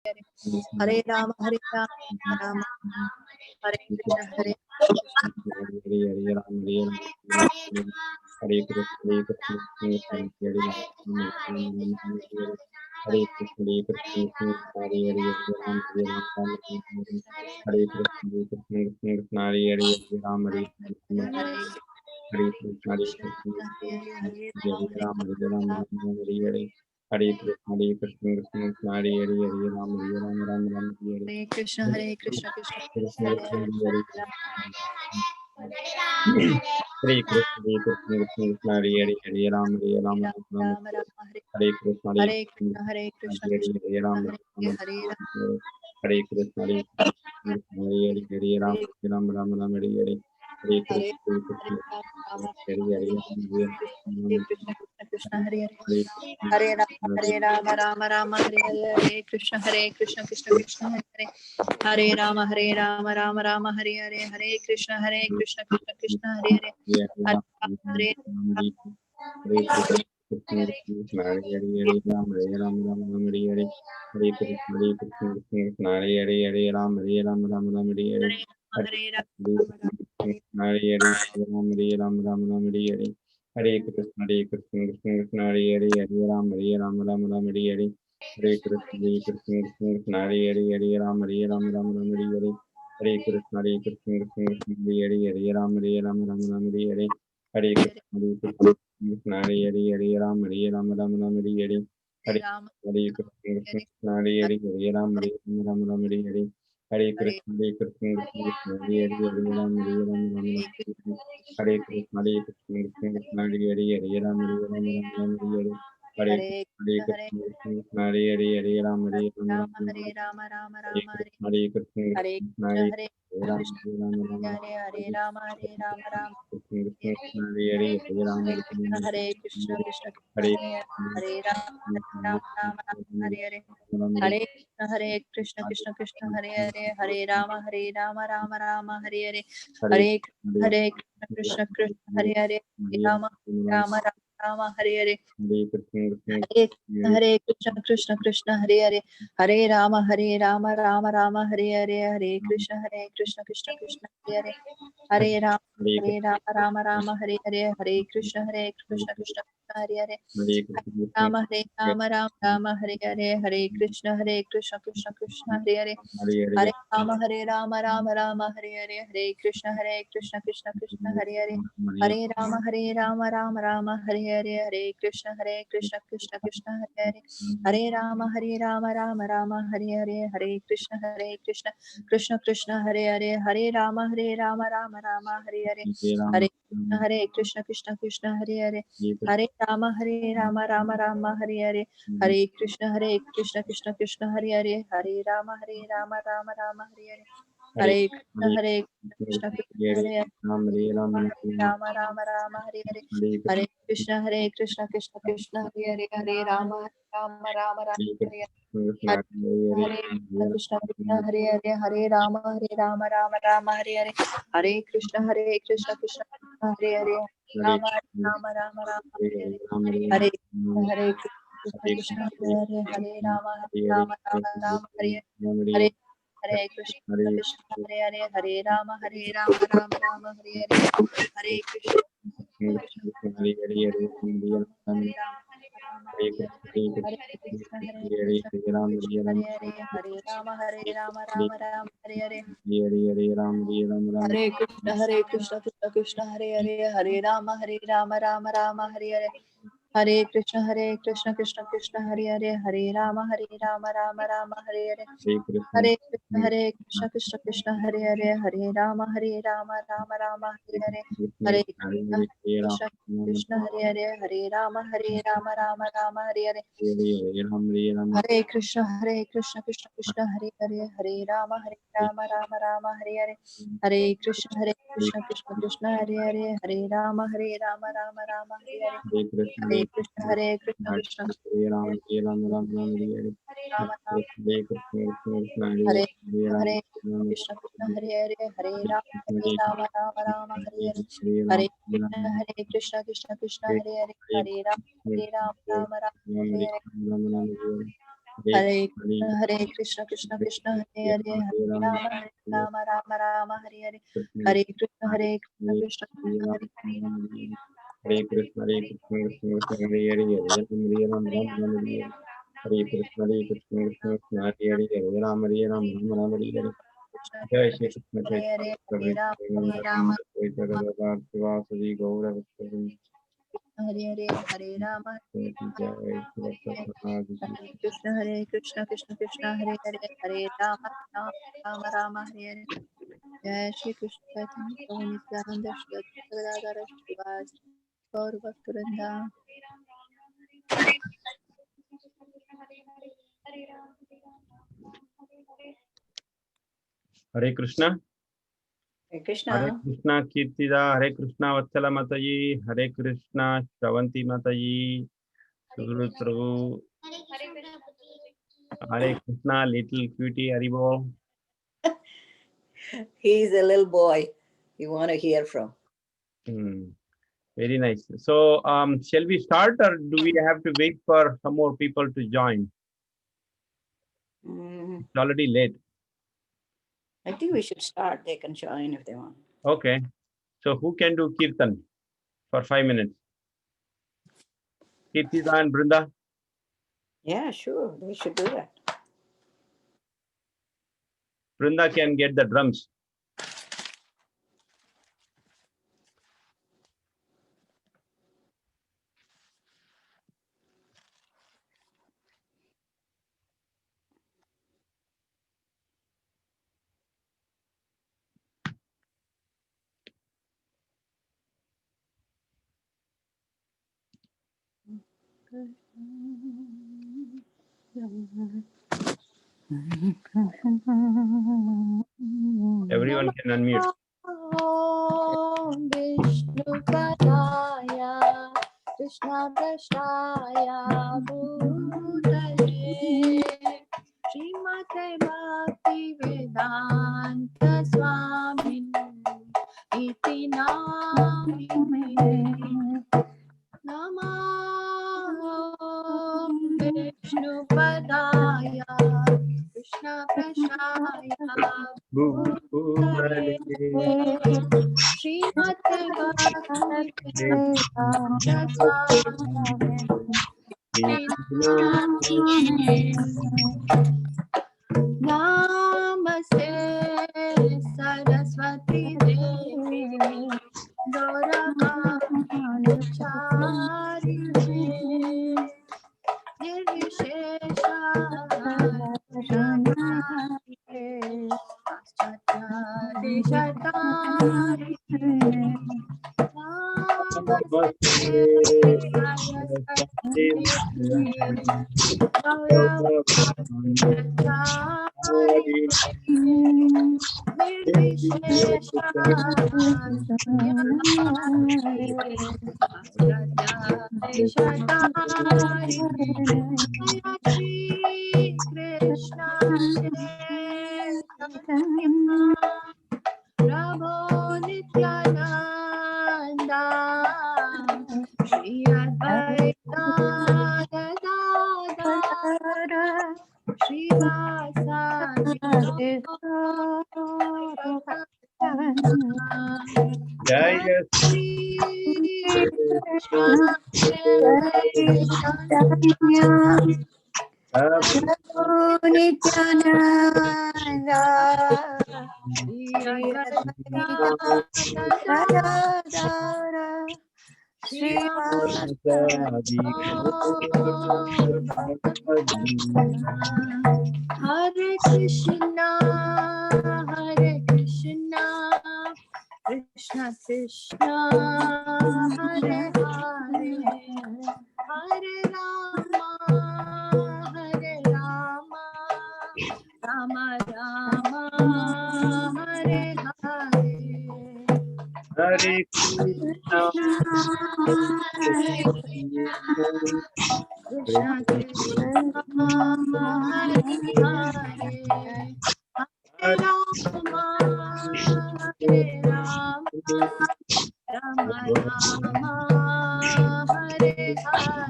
Hare Ram Ram Hare Krishna Hare Hare Ram Hare Krishna Hare Krishna Hare Ram Hare Krishna Krishna Hare Ram Hare Hare Krishna Ram Hare Hare Krishna Krishna Hare Ram Ram Ram Hare Krishna Krishna Krishna Hare Hare Hare Krishna Krishna Hare Ram Ram Ram Ram Ram Hare Krishna Hare Krishna Krishna Hare Ram Hare Ram Hare Krishna Hare Ram Ram Ram Hare Hare Hare Krishna Ram Hare Krishna Krishna Hare Hare Hare Ram Ram Ram Hare Hare Krishna Krishna Krishna Hare Hare Ram Ram Ram Hare Hare Krishna Krishna Krishna Hare Hare Hare Hare Krishna Hare Ram Ram Ram Hare Hare Krishna Krishna Hare Ram Ram Ram Hare Hare Hare Ram Hare Ram Ram Ram Hare Hare Krishna Krishna Hare Ram Ram Ram Hare Hare Hare Krishna Krishna Hare Ram Ram Ram Hare Hare Hare Krishna Krishna Hare Ram Ram Hare Hare Hare Krishna Krishna Hare Ram Ram Ram Hare Hare Hare Ram Hare Krishna Krishna Hare Ram Ram Hare Hare Hare Hare Krishna Krishna Hare Ram Ram Ram Hare Krishna Krishna Hare Ram Hare Hare Hare Krishna Hare Ram Hare Ram Hare Ram Krishna Krishna Hare Hare Ram Hare Ram Ram Krishna Hare Krishna Krishna Hare Hare Ram Hare Hare Hare Krishna Krishna Hare Ram Ram Hare Hare Hare Krishna Krishna Hare Ram Ram Hare Hare Hare Krishna Krishna Hare Ram Ram Hare Hare Krishna Krishna Krishna Hare Hare Ram Hare Krishna Krishna Hare Hare Ram Hare Krishna Krishna Hare Hare Ram Hare Krishna Krishna Hare Hare Ram Hare Krishna Krishna Hare Ram Hare Krishna Krishna Krishna Hare Ram Hare Krishna Krishna Hare Ram Hare Krishna Krishna Hare Ram Ram Hare Krishna Krishna Ram Hare Krishna Krishna Hare Ram Hare Krishna Krishna Hare Ram Ram Hare Krishna Krishna Hare Ram Hare Krishna Hare Ram Hare Krishna Krishna Hare Ram Ram Hare Krishna Hare Krishna Hare Ram Ram Hare Krishna Krishna Hare Ram Ram Hare Krishna Krishna Hare Ram Ram Hare Krishna Krishna Hare Ram Ram Hare Krishna Krishna Hare Ram Ram Hare Krishna Krishna Krishna Hare Ram Ram Hare Krishna Krishna Hare Ram Ram Hare Krishna Krishna Hare Krishna Krishna Hare Ram Hare Krishna Krishna Hare Ram Ram Hare Krishna Krishna Krishna Hare Hare Hare Rama Rama Rama Hare Hare Hare Krishna Krishna Krishna Hare Hare Krishna Krishna Krishna Hare Hare Hare Ram Ram Ram Hare Hare Krishna Krishna Krishna Hare Hare Hare Ram Ram Ram Hare Hare Jai Shri Krishna Hare Chaitanya Hare Rama Shivasadi Gaura Hare Hare Hare Rama Jai Hare Krishna Krishna Krishna Hare Hare Hare Rama Rama Rama Hare Hare Jai Shri Krishna Chaitanya Prabhu Nityananda Shri Advaita Gadadhara Shivas Gaur Bhaktivinoda. Hare Krishna. Hare Krishna. Hare Krishna Kirtida, Hare Krishna Vatsala Mataji, Hare Krishna Shravanti Mataji, Suguru Prabhu, Hare Krishna Little Cutie Haribo. He's a little boy you want to hear from. Very nice. So, shall we start or do we have to wait for some more people to join? It's already late. I think we should start. They can join if they want. Okay. So, who can do Kirtan for 5 minutes? Kirtida and Brinda? Yeah, sure. They should do that. Brinda can get the drums. Everyone can unmute. Om Vishnu Padaya Krishna Prasthaya Bhutale Srimate Bhakti Vedanta Swamin Iti Namine Namah Vishnu Padaya Krishna Prasthaya Bhutale Srimate Bhakti Vedanta Swamin Namaste Saraswati Devi Gauravanacharine Nirvishesha Prabhu Nityananda Shri Advaita Gadadhara Srivasadi Jaya Shri Nityananda Hare Krishna, Krishna Krishna, Hare Hare, Hare Rama, Rama Rama, Hare Hare. Hare Krishna, Krishna Krishna, Hare Hare, Hare Rama, Rama Rama, Hare Hare,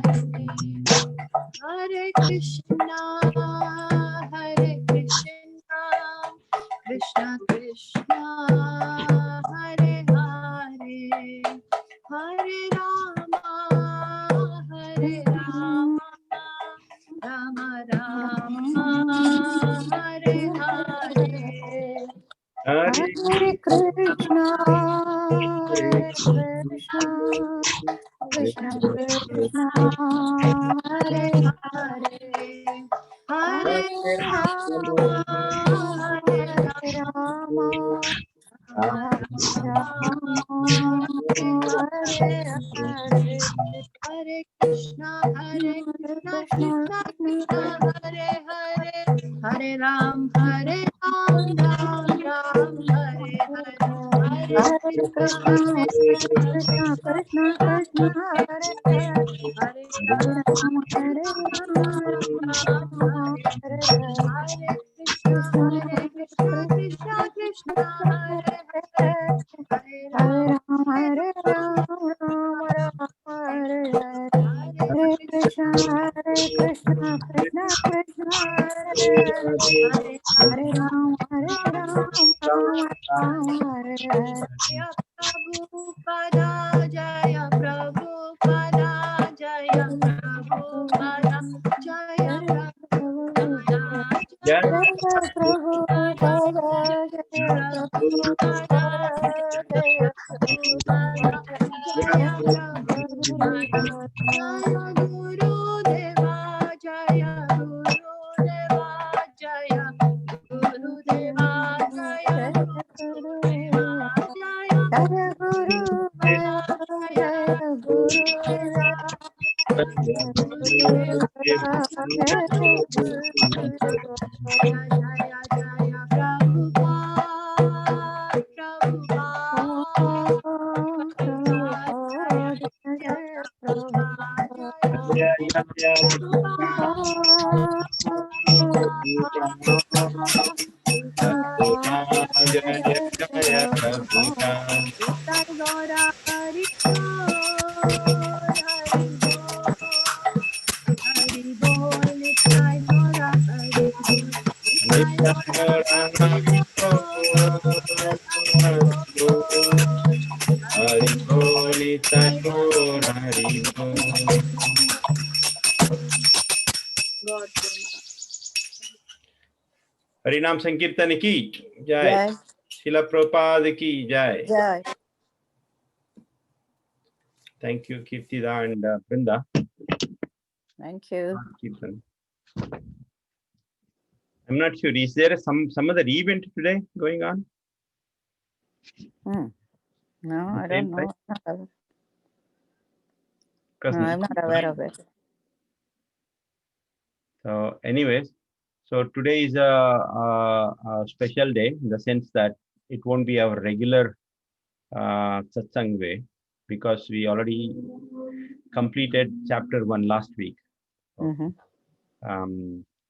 Hare Krishna, Krishna Krishna Hare Hare Hare Rama Hare Rama Rama Rama Hare Hare Hare Hare Krishna, Hare Krishna, Krishna Krishna, Hare Hare, Hare Hare Rama Hare Hare Rama, Rama Hare Hare, Hare Krishna Hare Krishna Krishna, Krishna Hare Hare Hare Ram Ram Ram Hare Hare Hare Hare Krishna Krishna, Krishna Krishna, Krishna Hare Hare. Hare Hare Rama, Hare Rama, Rama Hare Hare. Hare Krishna, Krishna Krishna Krishna, Krishna Hare Hare Hare Hare Ram Rama, Hare Rama, Rama Rama Hare Hare. Hare Krishna, Krishna Krishna, Hare Hare. Hare Rama, Hare Rama, Rama Rama Hare Hare. Jaya Prabhupada Jaya Prabhupada Jaya Prabhupada Jaya Prabhupada Jai Jaya Prabhu Pada, Jaya Prabhu Pada, Jaya Prabhu Pada, Jaya Prabhu Pada, Jaya Guru Deva Jaya Guru Deva Jaya Guru Deva Jaya Jaya Guru Deva Guru, Jaya Jaya Guru, Deva Jaya Jaya Guru, Jaya Guru. Jaya Jaya Prabhupada Prabhupada Prabhupada Jaya Prabhupada Gaura Hari Hari Bol Nitai Gaura Hari Bol Nitai Gaura Hari Hari Bol, Nitai Gaur, Hari Bol. हरिनाम संकीर्तन की जय, Jai, शिला प्रपाद की जय. Jai. Thank you, Kirtida and Brinda. Thank you. Kirtan. I'm not sure. Is there some other event today going on? No, I Same don't know. time? Because No, I'm not aware of it. So, anyways, so today is a special day in the sense that it won't be our regular satsang way, because we already completed chapter 1 last week. Mhm.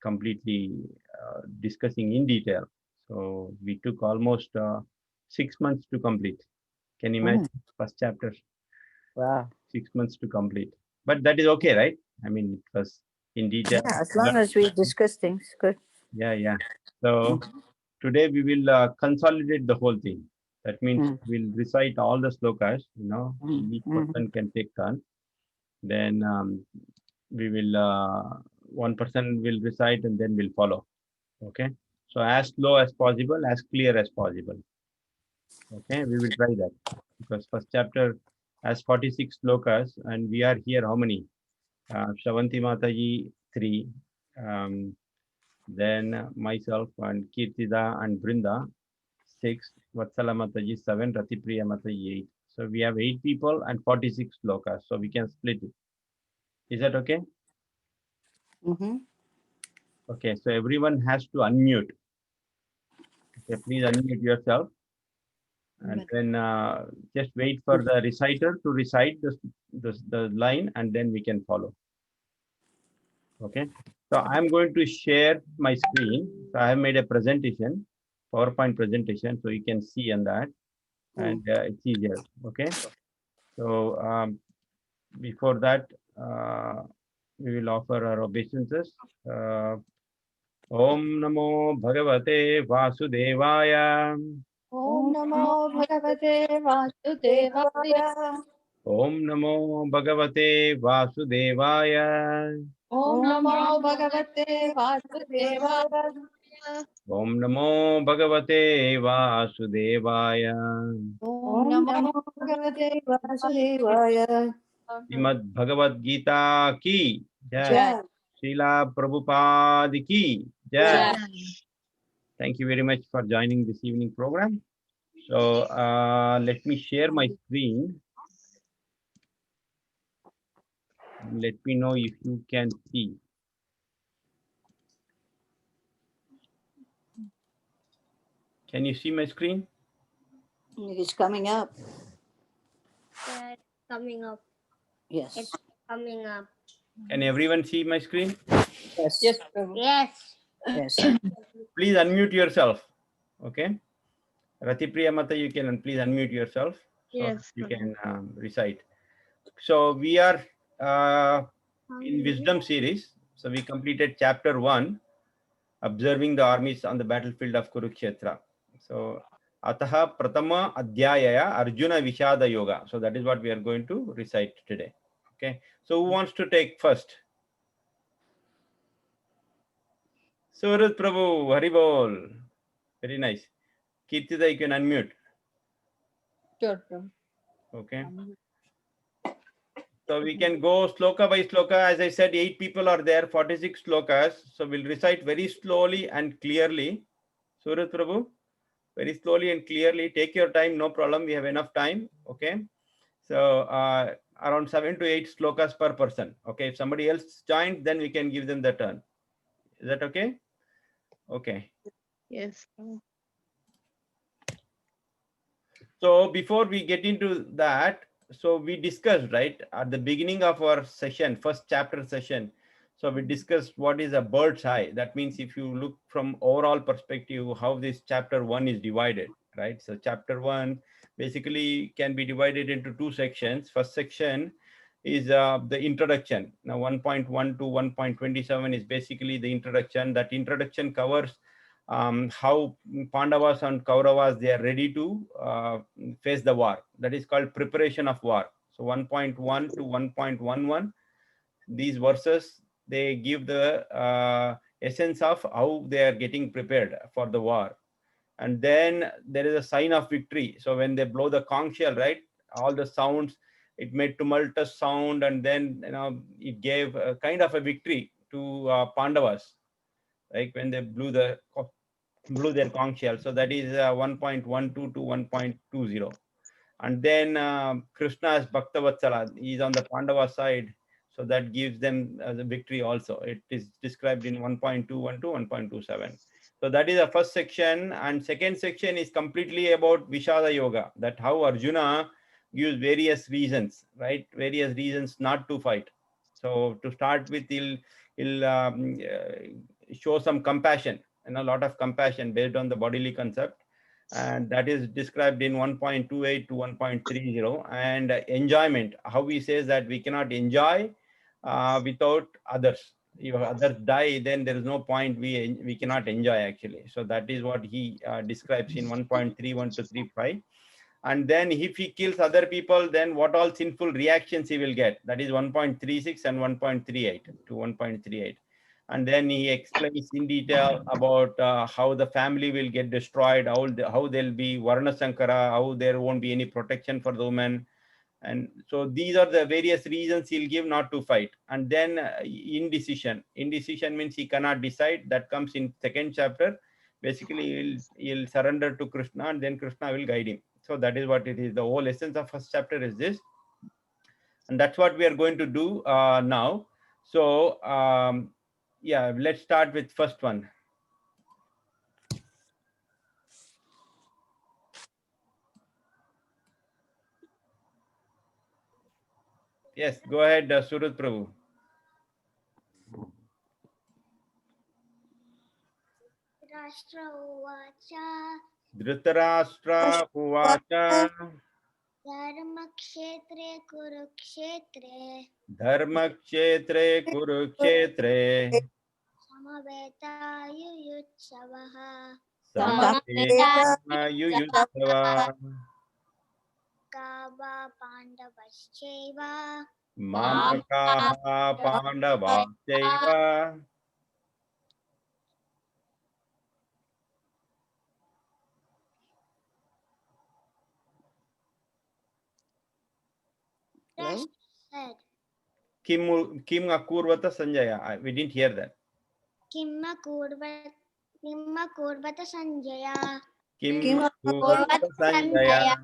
Completely discussing in detail. So we took almost 6 months to complete. Can you imagine? First chapter, Wow. 6 months to complete. But that is okay, right? I mean, it was in detail. Yeah, as long as we discuss things, good. Yeah. So today we will consolidate the whole thing. That means we'll recite all the slokas, each person can take turn. Then we will, one person will recite and then we'll follow. Okay. So as slow as possible, as clear as possible. Okay. We will try that, because first chapter has 46 slokas and we are here how many? Shavanti Mataji 3. Then myself and Kirtida and Brinda 6, Vatsala Mataji 7, Ratipriya Mataji 8. So we have 8 people and 46 slokas. So we can split it. Is that okay? Okay. So everyone has to unmute. Okay, please unmute yourself. And then just wait for the reciter to recite the line and then we can follow. Okay. So I'm going to share my screen. So I have made a presentation, PowerPoint presentation, so you can see on that. And it's easier. Okay. So before that, we will offer our obeisances. ओम नमो भगवते वासुदेवाय। ओम नमो भगवते वासुदेवाय। ओम नमो भगवते वासुदेवाय। ओम नमो भगवते वासुदेवाय। ओम नमो भगवते वासुदेवाय। ओम नमो भगवते वासुदेवाय। श्रीमद् भगवद गीता की जय। जय। श्रीला प्रभुपाद की जय। जय। Thank you very much for joining this evening program. So let me share my screen. Let me know if you can see. Can you see my screen? It's coming up. Yeah, it's coming up. Yes. It's coming up. Can everyone see my screen? Yes. Yes, Prabhu. Yes. Yes. Please unmute yourself. Okay. Ratipriya Mata, you can please unmute yourself so Yes, you Prabhu. can recite. So we are in Wisdom series. So we completed chapter 1, observing the armies on the battlefield of Kurukshetra. So Ataha Pratama Adhyayaya Arjuna Vishada Yoga. So that is what we are going to recite today. Okay. So who wants to take first? Surat Prabhu, Haribol. Very nice. Kirtida, you can unmute. Sure, Prabhu. Okay. So we can go sloka by sloka. As I said, 8 people are there, 46 slokas. So we'll recite very slowly and clearly. Surat Prabhu, very slowly and clearly. Take your time, no problem. We have enough time. Okay. So around 7 to 8 slokas per person. Okay. If somebody else joins, then we can give them the turn. Is that okay? Okay. Yes, Prabhu. So before we get into that, so we discussed, right, at the beginning of our session, first chapter session. So we discussed what is a bird's eye. That means if you look from overall perspective, how this chapter 1 is divided, right? So chapter 1 basically can be divided into 2 sections. First section is the introduction. Now 1.1 to 1.27 is basically the introduction. That introduction covers how Pandavas and Kauravas, they are ready to face the war. That is called preparation of war. So 1.1 to 1.11, these verses, they give the essence of how they are getting prepared for the war. And then there is a sign of victory. So when they blow the conch shell, right, all the sounds, it made tumultuous sound, and then it gave a kind of a victory to Pandavas, like when they blew their conch shell. So that is 1.12 to 1.20. And then Krishna's Bhaktavatsala is on the Pandava side. So that gives them the victory also. It is described in 1.21 to 1.27. So that is the first section. And second section is completely about Vishada Yoga, that how Arjuna gives various reasons, right? Various reasons not to fight. So to start with, he'll show some compassion, and a lot of compassion based on the bodily concept, and that is described in 1.28 to 1.30. And enjoyment, how he says that we cannot enjoy without others. If others die, then there is no point, we cannot enjoy actually. So that is what he describes in 1.31 to 35. And then if he kills other people, then what all sinful reactions he will get. That is 1.36 and 1.38 to 1.38. And then he explains in detail about how the family will get destroyed, how there'll be Varna Sankara, how there won't be any protection for the women. And so these are the various reasons he'll give not to fight. And then indecision. Indecision means he cannot decide. That comes in second chapter. Basically, he'll surrender to Krishna, and then Krishna will guide him. So that is what it is. The whole essence of first chapter is this. And that's what we are going to do now. So yeah, let's start with first one. Yes, go ahead, Surat Prabhu. Rashtra Uvacha Dhritarashtra Uvacha Dharmakshetre Kurukshetre Dharmakshetre Kurukshetre समवेतायुयुत्सवः समवेतायुयुत्सवः गावा पाण्डवश्चैव मामकाः पाण्डवाश्चैव said, Kim अकुर्वत Sanjay. We didn't hear that. Kim कुर्वत Sanjay Kim अकुर्वत Sanjay.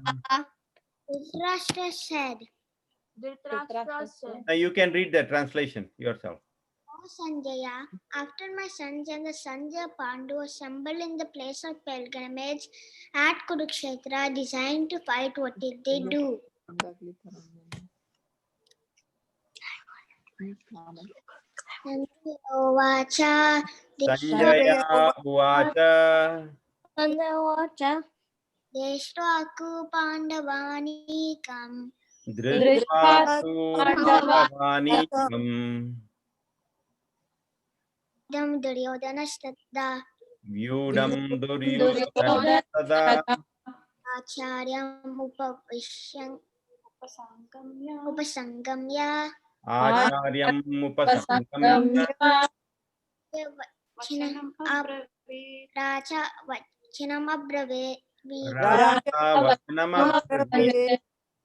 Dhritarashtra said, Now you can read the translation yourself. O Sanjaya, after my sons and the sons of Pandu assembled in the place of pilgrimage at Kurukshetra, designed to fight, what did they do? Sanjaya Uvacha, Sanjaya uvacha Deshraku Pandavanekam Dhrishvatu Pandavanikam Dam Duryodhanastadda Vyudam Duryodhanastada Acharyam Upasangamya Acharyam Upasangamya Raja Vachanam Abrave. Raja Vachanamabrave.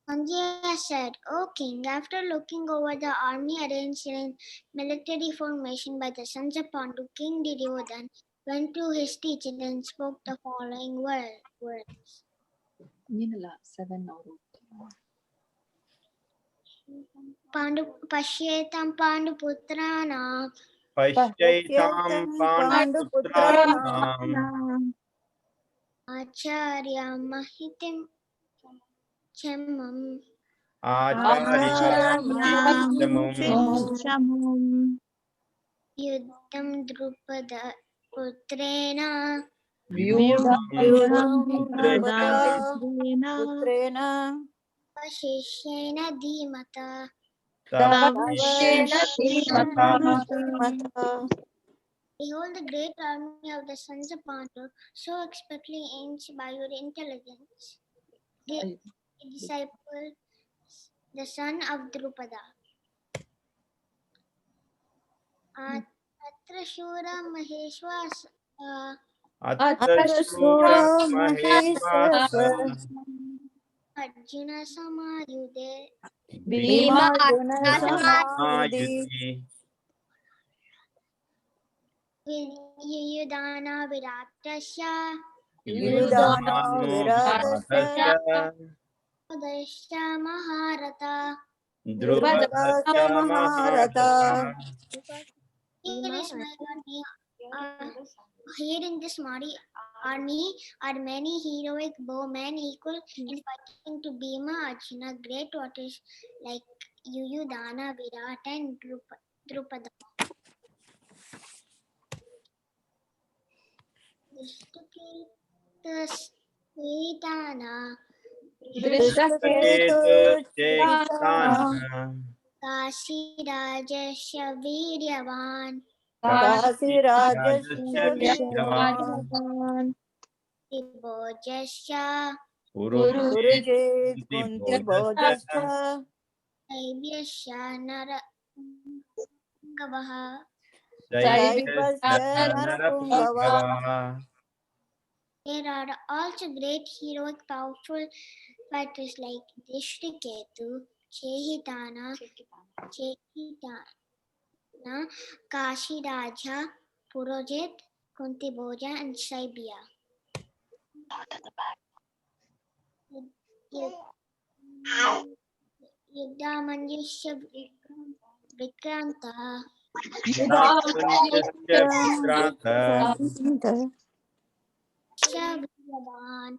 Sanjaya said, O king, after looking over the army arranged in military formation by the sons of Pandu, King Duryodhana went to his teacher and spoke the following words. Pandu Pashyetam Pandu Putranam Pashyaitam Panduputranam Acharyam Mahitim Chemam Acharyam Yuddham Drupada Putrena पुत्रेण Shishena Dhimata. Behold, the great army of the sons of Pandu, so expertly aimed by your intelligence. The disciple, the son of Drupada. Atra Shura Maheshwas Atrashura Maheshwasa Arjuna Samayude Ayuti Yudana Viratasya Yudhano Viradasya Dasya Maharata. Drupadacha Maharata. Here in this mighty army are many heroic bowmen equal in fighting to Bhima, Arjuna, great warriors like Yuyudhana, Virat, and Drupada. Kasirajasya Viryavan Tibojasya Aivyasya Naragavaha. There are also great heroic powerful fighters like Drishtiketu, Chehitana, Kashiraja, Purojit, Kuntiboja, and Saibya. Yuddhamanjusya Vikranta Shabhagavan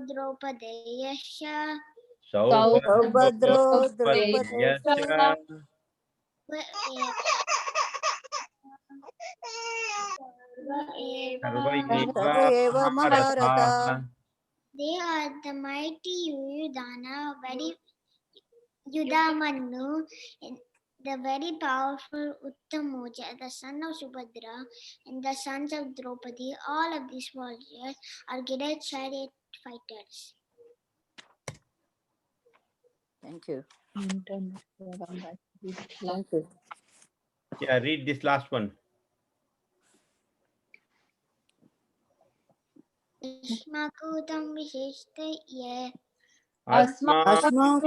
Draupadeyasya They are the mighty Yuyudhana, very Yudamannu, the very powerful Uttamoja, the son of Subhadra, and the sons of Draupadi, all of these warriors are great chariot fighters. Thank you. I'm done. Thank Thank you. Yeah, read this last one. Ishmakutam Vishishtaye. अस्माकं च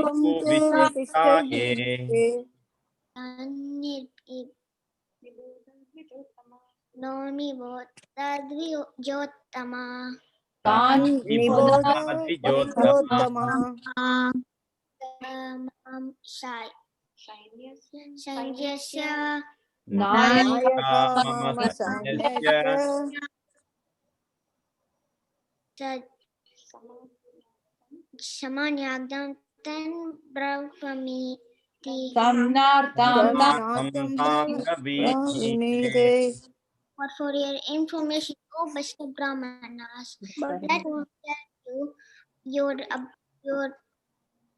विशिष्टये Nomi Tadvijottama. तान् निबोध Niboddhadvijottama. Sanjasya Nykaa मम Nayaka सन्न्यस्य Samanyagdam Tan Brahmamiti. सम्नार्थं Brahmavite. But for your information, O best of Brahmanas, let me tell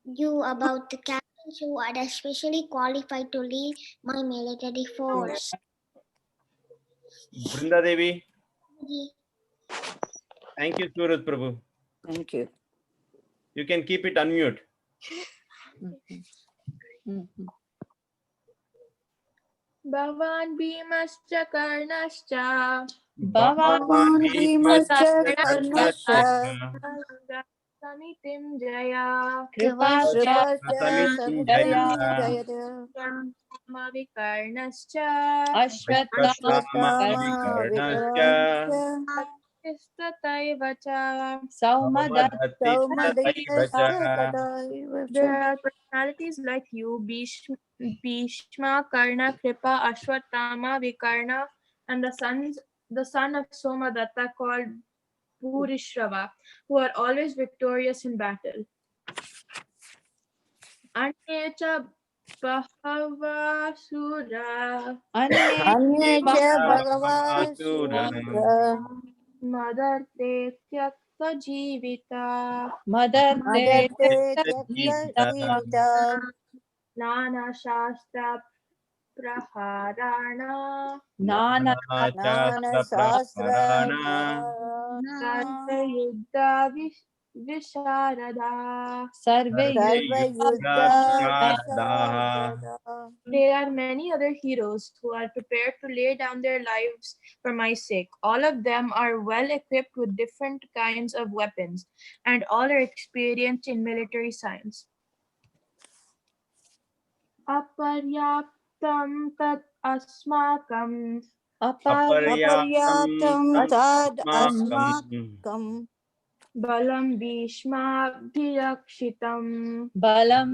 you about the captains who are especially qualified to lead my military force. Brinda Devi. Thank you, Suraj Prabhu. Thank you. You can keep it unmute. Bhavan Bhimascha Karnascha भवान् भीमश्च कर्णश्च Samitim Jaya कृपश्च Samitim समितिं Jaya. Jayant Mavikarnascha Ashwatthama Istataivacha. Saumadhatittataivacha. There are personalities like you, Bhishma, Karna, Kripa, Ashwatthama, Vikarna, and the son of Somadatta called Bhurishrava, who are always victorious in battle. Anyecha Bhavasura अन्ये च भगवासुरा Madarte Tyakta Jivita मदर्ते त्यक्तजीविता Nana Shastra Praharana ज्ञानशास्त्रप्रहारा Sarva Yuddha Visharada. सर्वयुद्धा There are many other heroes who are prepared to lay down their lives for my sake. All of them are well equipped with different kinds of weapons, and all are experienced in military science. Aparyaptam tat asmakam अपर्याप्तं तद् अस्माकं. अस्माकं balam bhishma bhirakshitam बलं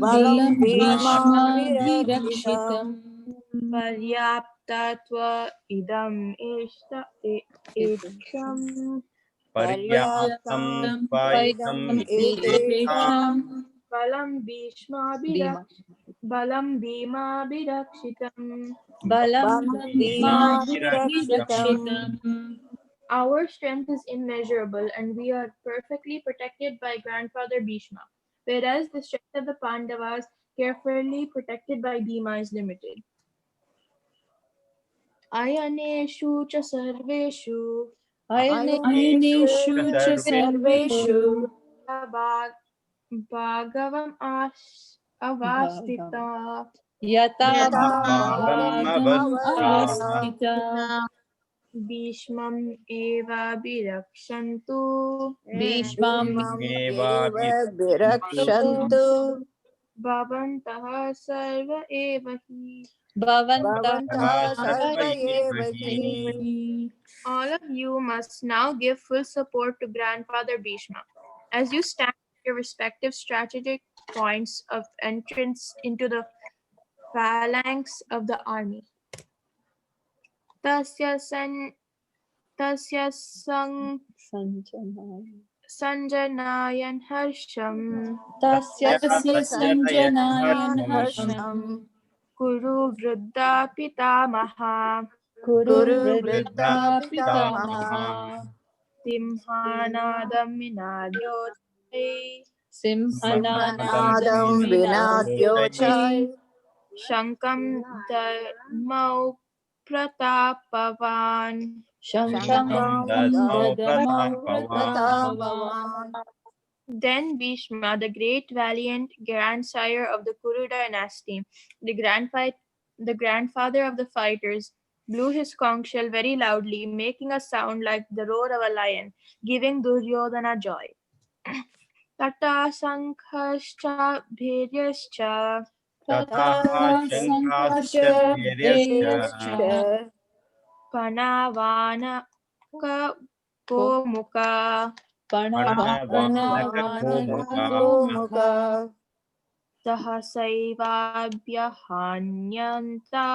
भीमाभिरक्षितं paryaptatva idam ishtam Paryaptam Tvaitam एतेषां balam bhima bhirakshitam. बलं भीमाभिरक्षितं Our strength is immeasurable and we are perfectly protected by grandfather Bhishma, whereas the strength of the Pandavas, carefully protected by Bhima, is limited. Ayaneshu cha sarveshu अयनेषु च सर्वेषु bhagavam avastita यथा Bhagam भागम् avastita. Bhishmam eva birakshantu भीष्मम् Eva एव विरक्षन्तु bhavantaha sarva eva hi. भवन्तः सर्व एव हि All of you must now give full support to Grandfather Bhishma as you stand at your respective strategic points of entrance into the phalanx of the army. Tasya sanjanayan harsham तस्य सञ्जनायन् हर्षम् kuru vruddha pitamaha कुरु वृद्धा पितामहः simhanadam minadyotai Simhanadam vinatyochai Shankam Dharmau Pratapavan. Shankam Dadamau Pratavavan. Then Bhishma, the great valiant grandsire of the Kuru dynasty, the grandfather of the fighters, blew his conch shell very loudly, making a sound like the roar of a lion, giving Duryodhana joy. Tata Sankhascha Bhiryascha Tata Shankascha Veryascha Panavanaka Gomukha Pranavanakamukha Sahasaivabyahanyanta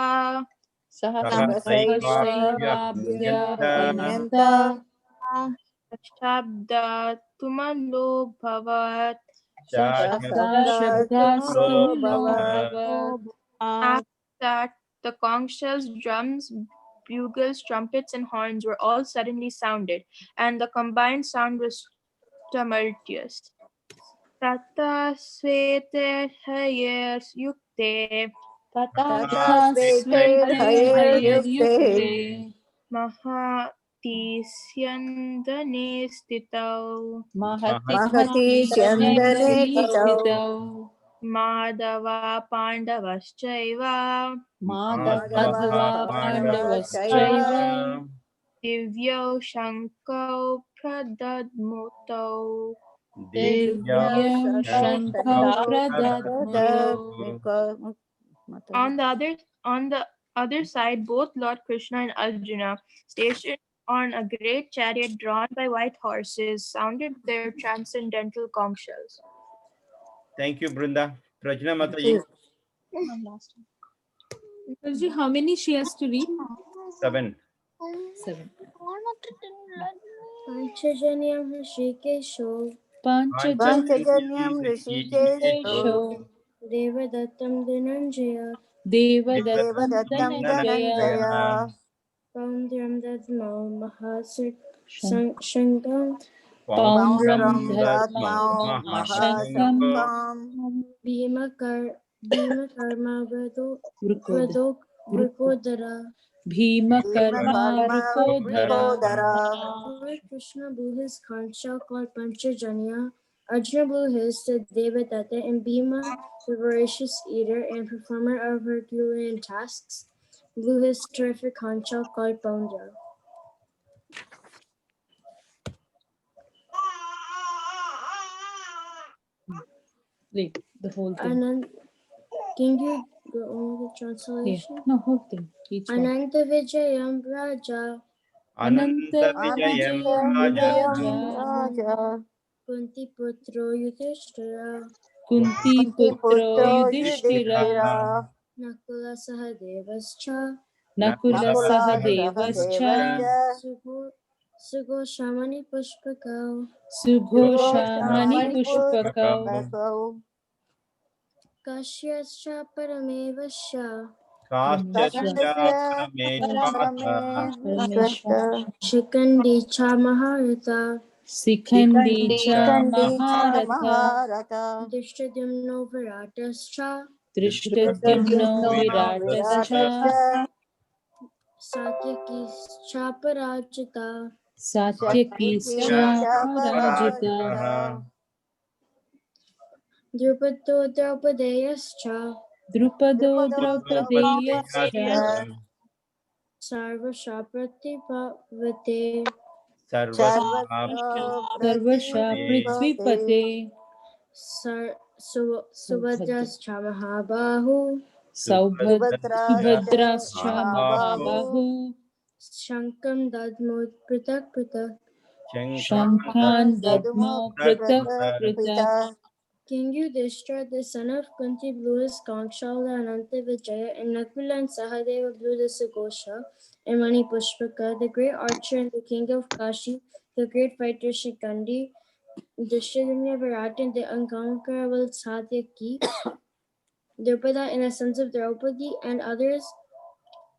Sahasraivabhyahanyanta Shabda Tumalo Bhavat. Shabdastulo bhavat. After that, the conch shells, drums, bugles, trumpets, and horns were all suddenly sounded, and the combined sound was tumultuous. Tata Svete Hayers Yukte Tata svete hayer yukte Mahatisyandane Stitau mahati syandane titau Madhava Pandavaschaiva Madhava Pandavaschaiva Divyo Shankau Pradadmutau. Divyam Shankar On the other side, both Lord Krishna and Arjuna, stationed on a great chariot drawn by white horses, sounded their transcendental conch shells. Thank you, Brinda. Prajna Mataji, Guruji, how many she has to read? 7. 7. Panchajanyam Hrishikesho Panchajanyam Rishikesho Devadattam Dhananjaya Devadattam Dhananjaya Paundram Dadmau Mahasat Shankam Paundram Dadmau Mahasankam Bhima Vrikodara. Bhima Karma Karma Rukodhara. Vrikodara. Lord Krishna blew his conch shell called Panchajanya. Arjuna blew his to Devadatta, and Bhima, the voracious eater and performer of Herculean tasks, blew his terrific conch shell called Paundra. Read the whole thing. Anand, can you go on with the translation? Yeah. No, whole thing. Each one. Ananta Vijayam Raja Ananta Vijayam Raja Raja Kunti Putro Yudhishthira Kunti Putro Yudhishthira Nakula Sahadevascha Nakula Sahadevascha Sugoshamani Pushpakau Sugoshamani Pushpakau Kashyascha Paramevascha Shikandi Cha Maharata Sikhandi Cha Maharatha Drishtadimno Viratascha Drishtadyumno Viratascha Satyakischa Parajita Satyakischa Parajita Drupado Draupadeyascha Drupado Draupadeyascha Sarvascha Pratipavate Sarvasha Prithvipate Subhadrascha Mahabahu Subhadrascha Mahabahu Shankam Dadmo Pritak Pritak Shankhan Dadmo Pritak Pritak King Yudhishthira, the son of Kunti, blew his conch shell, the Ananta Vijaya, and Nakula and Sahadeva blew the Sugosha, and Mani Pushpaka, the great archer and the king of Kashi, the great fighter Shikandi, Drishtadimna Virat, and the unconquerable Satyaki, Drupada and the sons of Draupadi, and others,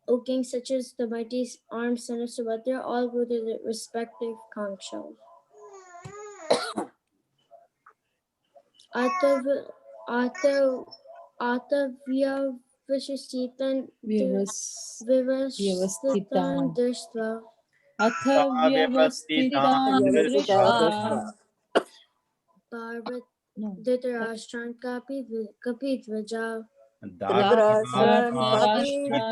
O king, such as the mighty armed son of Subhadra, all blew their respective conch shells. आतव्यवशिष्टितं व्यवस्थितान् व्यवस्थितान् दृष्ट्वा अथ व्यवस्थितान् दृष्ट्वा no. धृतराष्ट्रान् कपिध्वजा धृतराष्ट्रान्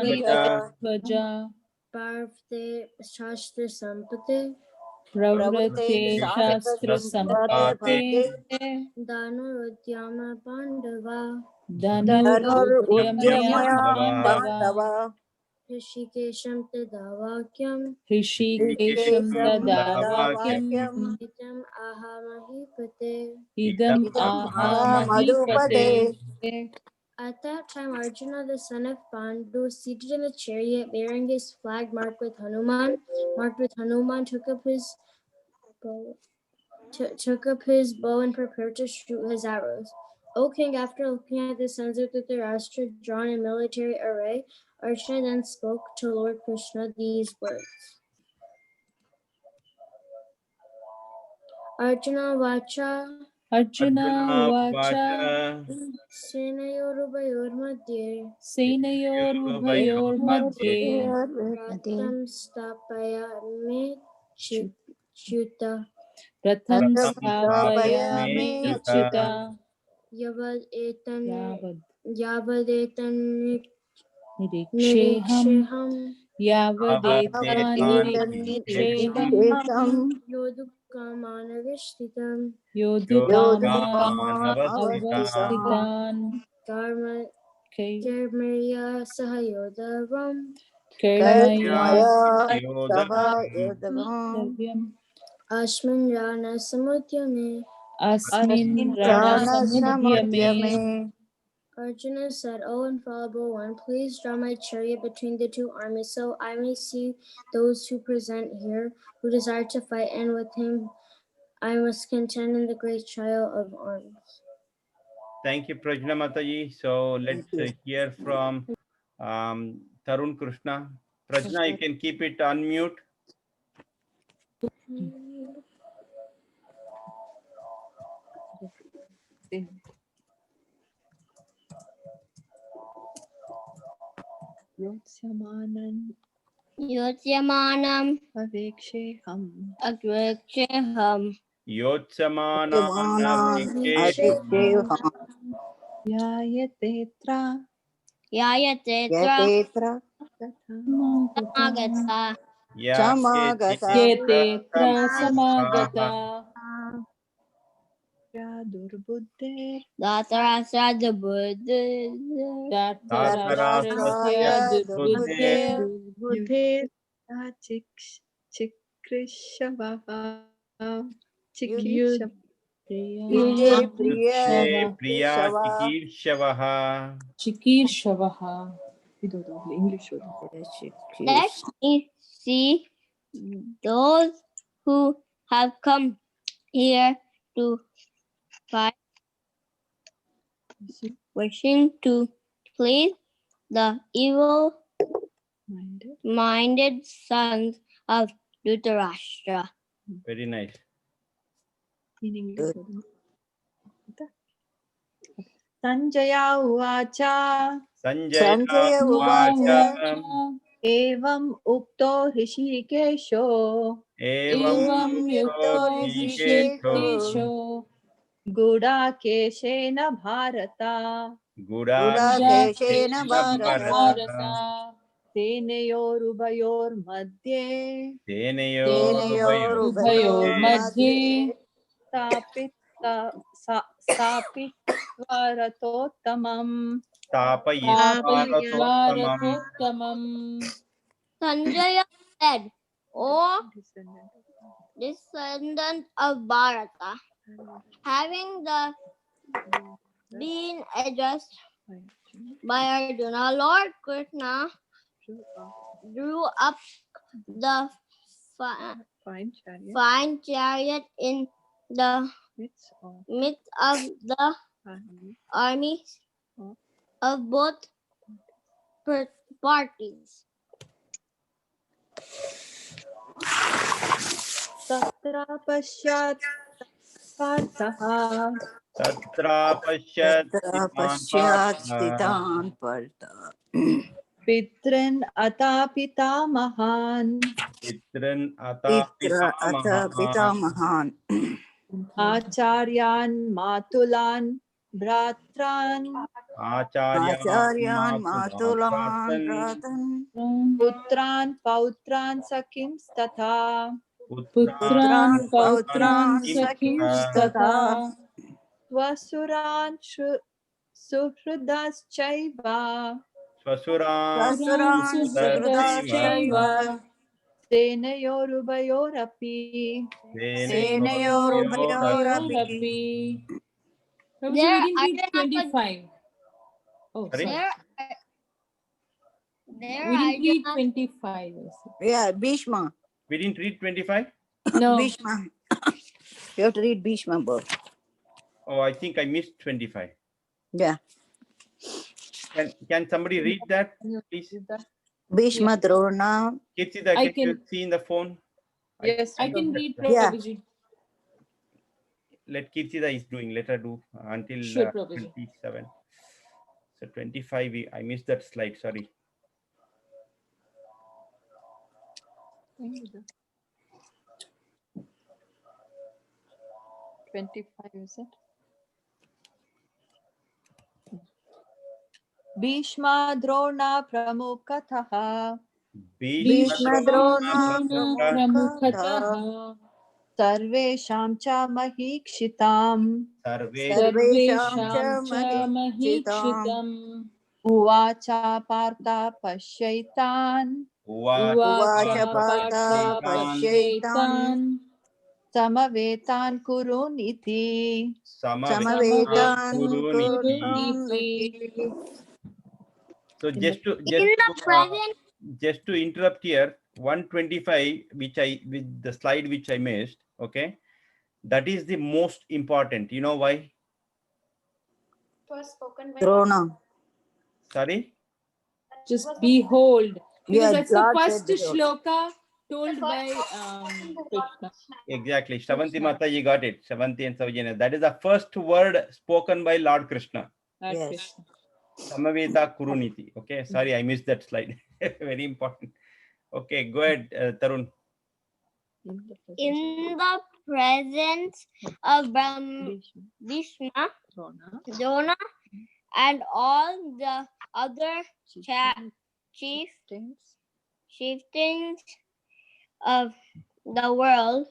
धृतराष्ट्रान् पार्वते शास्त्रसम्पते प्रवृत्ते शास्त्रसम्पाते दानुरुद्यम पाण्डवा धनुरुद्यम्य पाण्डवा ऋषिकेशं तदा वाक्यम् ऋषिकेशं तदा वाक्यम् इदम् आहामहीपते. इदम् आहामहीपते. At that time, Arjuna, the son of Pandu, seated in the chariot bearing his flag marked with Hanuman, took up his bow and prepared to shoot his arrows. O king, after looking at the sons of Dhritarashtra drawn in military array, Arjuna then spoke to Lord Krishna these words. Arjuna Vacha Senayorubayormadye Ratam Stapayame Chuta Ratham Stapayame Chuta Yavadetan Niriksheham Yavadetan Yodukamanavishtitam Yodukamavasthitan Karmaya Sahayodavam Karmaya Ashmin Rana Samudyame Asmin Rana Samudyame. Arjuna said, O infallible one, please draw my chariot between the two armies so I may see those who present here who desire to fight, and with him I must contend in the great trial of arms. Thank you, Prajna Mataji. So let's hear from Tarun Krishna. Prajna, you can keep it unmute. Yotyamanam aveksheham Yotsamanam yayatetra samagata Datarasya durbudhe Chikirshavah. English. Let me see those who have come here to fight, wishing to please the evil-minded sons of Dhritarashtra. Very nice. Sanjaya Uvacha Sanjaya Uvacha Evam Ukto Hrishikesho Evam yukto Hrishikesho Gudakeshena Bharata Gudakeshena Bharata Teneyorubayor Madhye Teneyorubayor Madhye Sapitvaratottamam Tapayitvaratottamam. Sanjaya said, O descendant of Bharata, having been addressed by Arjuna, Lord Krishna drew up the fine chariot in the midst of the armies of both parties. Tatra pashyat parthaha तत्र पश्यत् तत्र स्थितान् पश्चात् Partha स्थितान् port पितॄन् अतापितामहान् पितॄन् अथ पित्र अथ पितामहान् पितामहान् आचार्यान् मातुलान् भ्रात्रान् आचार्यान् मातुलान् मातुलान् भ्रातन् पुत्रान् पौत्रान् सखींस्तथा पुत्रान् पौत्रान् पौत्रान् सखींस्तथा सखींस्तथा स्वसुरान् सुहृदश्चैव स्वसुरान् स्वसुरान् सुहृदश्चैव सेनयोरुभयोरपि सेनयोरुभयोरपि Prabhuji, There we didn't read are 25. Oh, Sorry? sorry. there We didn't read are 25. Yeah, Bhishma. We didn't read 25. No. Bhishma. You have to read Bhishma book. Oh, I think I missed 25. Yeah. Can somebody read that, please? Bhishma Drona. Kirtida, I can you can- see in the phone? Yes, I can read Yeah. Prabhuji. Let Kirtida is doing. Let her do until Sure, Prabhuji. 27. So 25, I missed that slide. Sorry. it. 25 is it? Bhishma Drona Pramukatah Bhishma Drona Pramukhatah Sarvesham cha Mahikshitam Sarvesham cha Mahikshitam Uvacha Partha Pashyaitan Uvacha Partha Pashyaitan Samavetan Kurun iti. Samavedan Kuruniti. So in the present. just to interrupt here, 125, with the slide which I missed, okay, that is the most important. You know why? Was spoken by Drona. Sorry. Just behold. Because Yeah, that's the Lord first said behold. shloka told by Krishna. Exactly. Shavanti Mata, you got it. Shavanti and Savajana. That is the first word spoken by Lord Krishna. Lord Yes. Krishna. Samaveta Kuruniti. Okay. Sorry, I missed that slide. Very important. Okay, go ahead, Tarun. in the presence of Bhishma, Drona, and all the other chieftains of the world,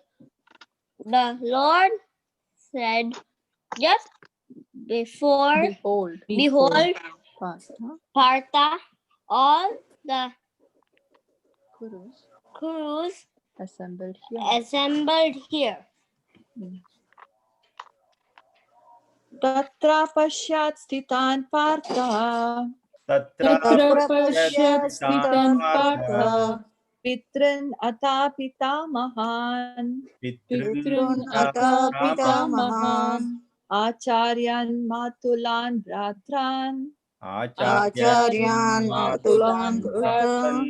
the Lord said, just before, behold, Partha, all the Kurus Assembled here. assembled here. Tatra Pashyat Stitan Partha Tatra Tatra pashyat Stitan stitan partha Pitrin Atapitamahan pitrun Ata atapitamahan Acharyan Matulan Bratran Acharyan Matulan Bratran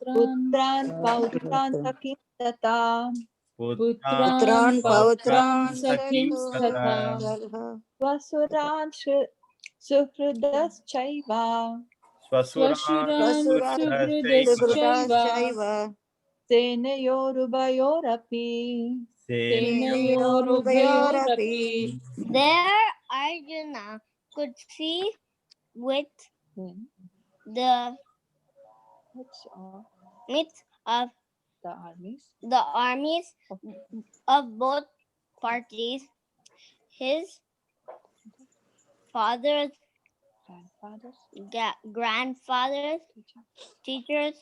Putran Pautran Sakim Tata Putran Pautran Sakhim Satha Satha Vasuran Suhridas Chaiva Swashuran Suhridaschaiva Senayorubayorapi Senayorubhayorapi There Arjuna could see with the midst of the armies of both parties, his fathers, grandfathers, teachers,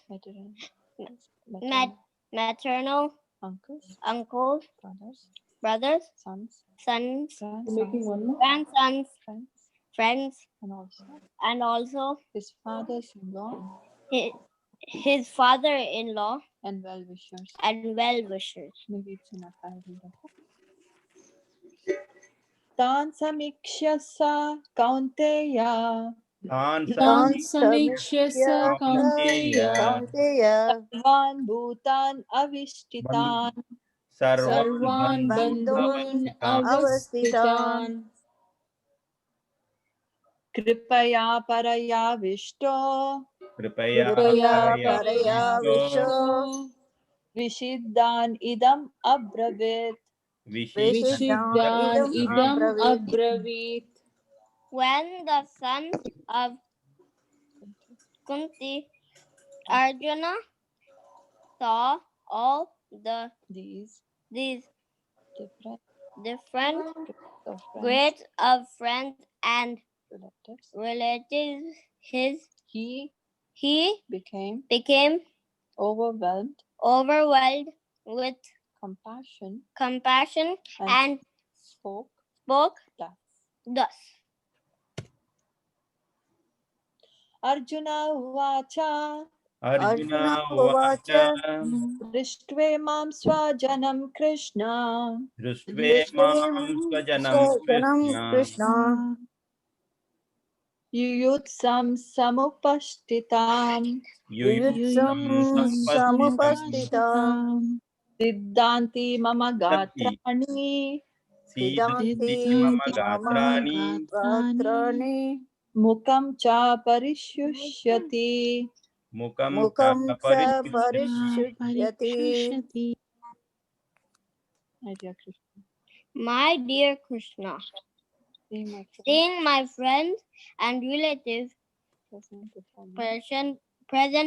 maternal uncles, brothers, sons, Making one more. grandsons, friends, and also and also his father-in-law his father-in-law and well-wishers. and well-wishers. Maybe it's in a file. Tan samikshya sa kaunteya Tan samikshasa kaunteya Kaunteya Sarvan bhutan avishtitan sarvan bandhun avasthitan avasthitan कृपया परयाविष्टो कृपया कृपया परया परया विष्टो विष्टो विषिद्धान् इदम् अब्रवीत् विशिष्टान् विशिष्टान् इदम् इदम् अब्रवीत् अब्रवीत्. When the son of Kunti, Arjuna, saw all these these different different of friends, grades of friends and relatives, relatives, he he became became overwhelmed with compassion and spoke spoke thus. thus. Arjuna uvacha Arjuna उवाच uvacha दृष्ट्वेमां स्वजनं कृष्ण दृष्ट्वे मां स्वजनं स्वजनं कृष्ण कृष्ण युयुत्सं समुपस्थितां युयुत्सं समुपस्थितां सिद्धान्ति मम सन्ति गात्राणि सिद्धान्ति मम मम गात्राणि गात्राणि मुखं च परिशुष्यति मुखं मुखं च च परिशुष्यति। परिशुष्यति My dear Krishna, seeing my friends and relatives present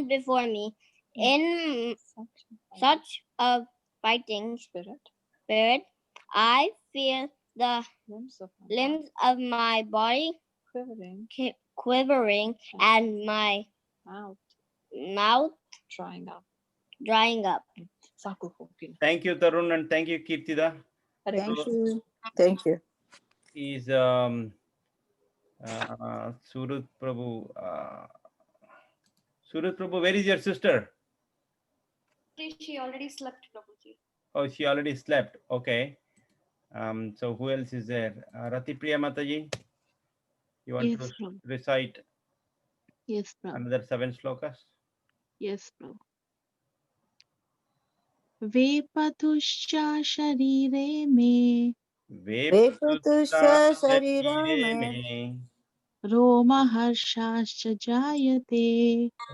before me in such a fighting spirit, I feel the limbs of my body quivering and my mouth drying up. Thank you, Tarun, and thank you, Kirtida. Thank you. Is Surat Prabhu. Surat Prabhu, where is your sister? She already slept, Prabhuji. Oh, she already slept. Okay. So who else is there? Rati Priya Mataji, you want Yes, to Prabhu. recite Yes, Prabhu. another 7 shlokas? Yes, Prabhu. वेपतुश्च शरीरे मे वेपतुश्च वेपतुश्च शरीरे शरीरे मे मे रोमहर्षाश्च जायते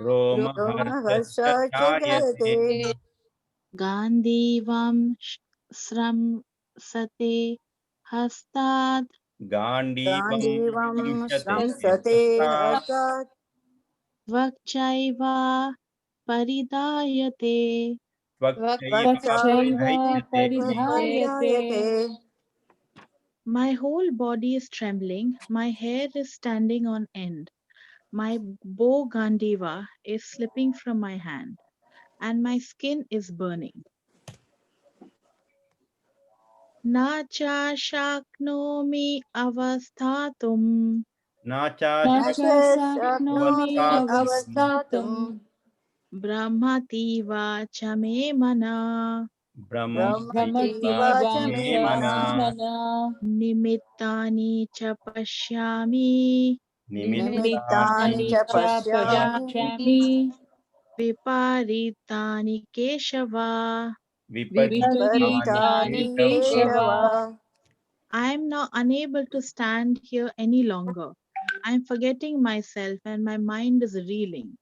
रोमहर्षश्च रोमहर्षाच्च जायते जायते गान्धीवं स्रंसते हस्तात् गाण्डीवं गाण्डीवं संशते श्रंसते हस्तात् हस्तात् त्वक्चैव परिधायते त्वक्चैव त्वच्चैव परिधैयते। परिधायते. My whole body is trembling, my hair is standing on end, my bow Gandiva is slipping from my hand, and my skin is burning. Na cha shaknomi avasthatum न च न न च च शक्नोमि शक्नोमि अवस्थातुं अवस्थातुं अवस्थातुम् brahmati va cha me ब्रह्मैव भ्रमतीव भ्रमतीव च मे मे च मनः मे मनः मनः nimittani cha pashyami निमित्तानि निमित्तानि च च पश्यामि पश्यामि viparitani keshava. विपरीतानि विपरीतानि विपरीतानि Keshav. Keshav. Keshav I am now unable to stand here any longer. I am forgetting myself and my mind is reeling.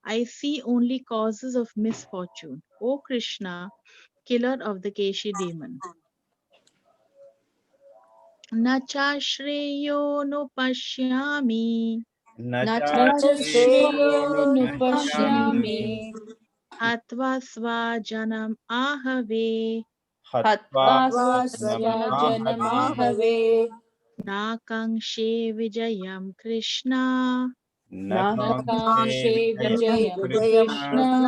I see only causes of misfortune. O Krishna, killer of the Keshi demon. Nacha Shreyo no Pashyami न न च न च च श्रेयो श्रेयोनुपश्यामि श्रेयोनुपश्यामि Hatva Svajanam Ahave हत्वा हत्वा त्वा स्वजनमाहवे स्वजनमाहवे Nakangshe Vijayam Krishna न न काङ्क्षे काङ्क्षे विजयं विजयं विजयं Krishna Krishna Krishna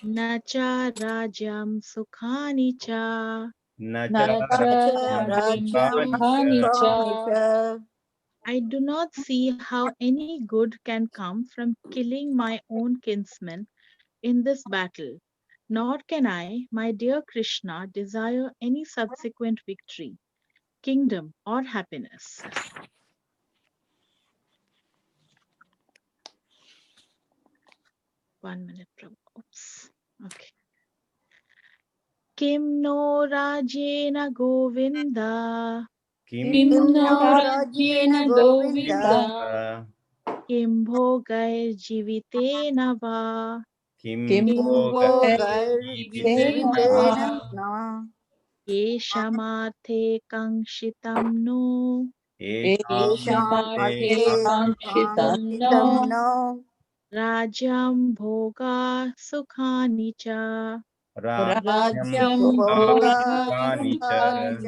Nacha Rajyam Sukhani cha. न च न च न च राज्यं राज्यं सुखानि सुखानि च। च सुखानि च I do not see how any good can come from killing my own kinsmen in this battle, nor can I, my dear Krishna, desire any subsequent victory, kingdom, or happiness. One minute, Prabhu. Oops. Okay. Kim no Rajena Govinda किं किं no no राज्येन राज्येन Govind Govind किं भोगैर्जीवितेन वा किं किं भोगैर्जीवितेन वा भोगैर्जीवितेन न येषामर्थे काङ्क्षितं no येषामर्थे येषामर्थे काङ्क्षितं no काङ्क्षितं no राज्यं भोगा सुखानि च राज्यं राज्यं भोगानि च भोगानि च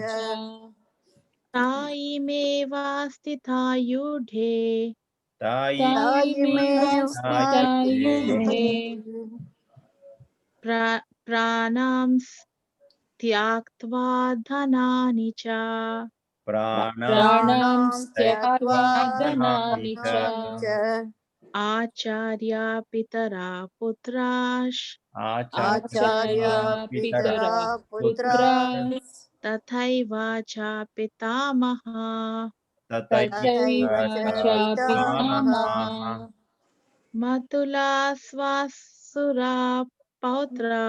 तायिमेव स्थिता युधे तायिमेव तायिमेवास्थितायुधे प्राणां त्याक्त्वा धनानि च प्राणां प्राणां त्यक्त्वा त्यक्त्वा धनानि च धनानि च आचार्या पितरा पुत्राः आचार्य आचार्या पितरा पितरा पुत्रा पुत्रा तथैव च पितामहा तथैव तथैव च च पितामहः पितामहः मतुला स्वासुरा पौत्रा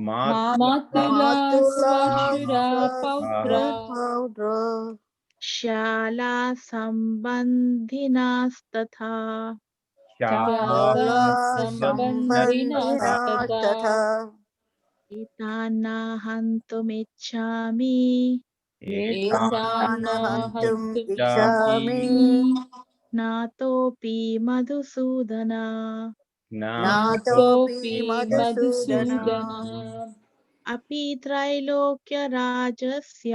मातुला मातुला स्वशुरा पौत्रा स्वसुरपौत्र शाला सम्बन्धिनास्तथा शाला शाला सम्बन्धिनस्तथा सम्बन्धिनस्तथा एतान्न हन्तुमिच्छामि एतान् एतान् हन्तुम् हन्तुमिच्छामि इच्छामि नातोऽपि मधुसूदन नातोऽपि नातोऽपि मधुसूदन मधुसूदन अपि त्रैलोक्यराजस्य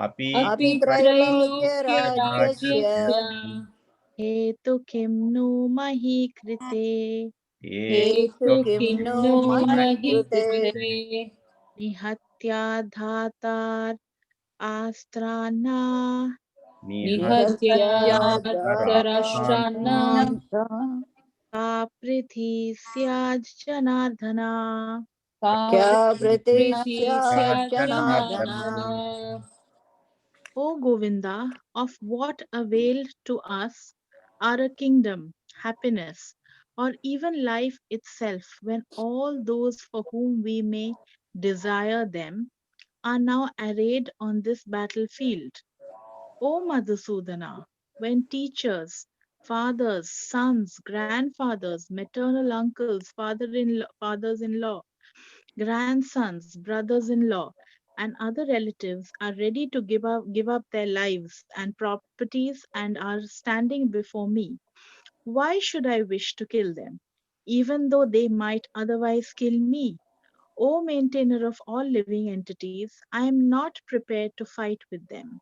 अपि अपि त्रैलोक्यराज्यस्य त्रैलोक्यराज्यस्य हेतु किं नु मही कृते हेतु हेतु किं किं नो नो महि महि कृते कृते निहत्या धातार आस्त्रान्ना निहत्या निहत्याराष्ट्रान् धृतराष्ट्रान् का पृथि स्याज् जनार्दना का क्या प्रीति स्यात् Janardan Janardan O Govinda, of what avail to us are a kingdom, happiness, or even life itself when all those for whom we may desire them are now arrayed on this battlefield? O Madhusudana, when teachers, fathers, sons, grandfathers, maternal uncles, fathers-in-law, grandsons, brothers-in-law, and other relatives are ready to give up their lives and properties and are standing before me, why should I wish to kill them, even though they might otherwise kill me? O maintainer of all living entities, I am not prepared to fight with them,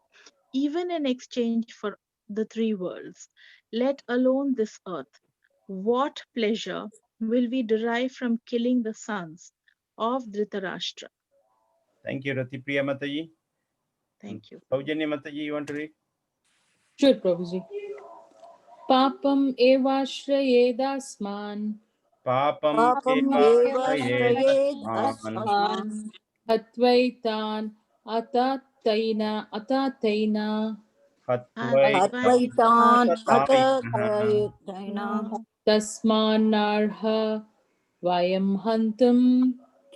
even in exchange for the three worlds, let alone this earth. What pleasure will we derive from killing the sons of Dhritarashtra? Thank you, Ratipriya Mataji. Thank you. Saujanya Mataji, you want to read? Sure, Prabhuji. Papam evashrayedasman Papam पापम् एवाश्रयेद् evastrayedasman अस्मान् hatvaitan atateina हत्वैतान् हत्वैतान् अततयेन tasmanarha vayam hantum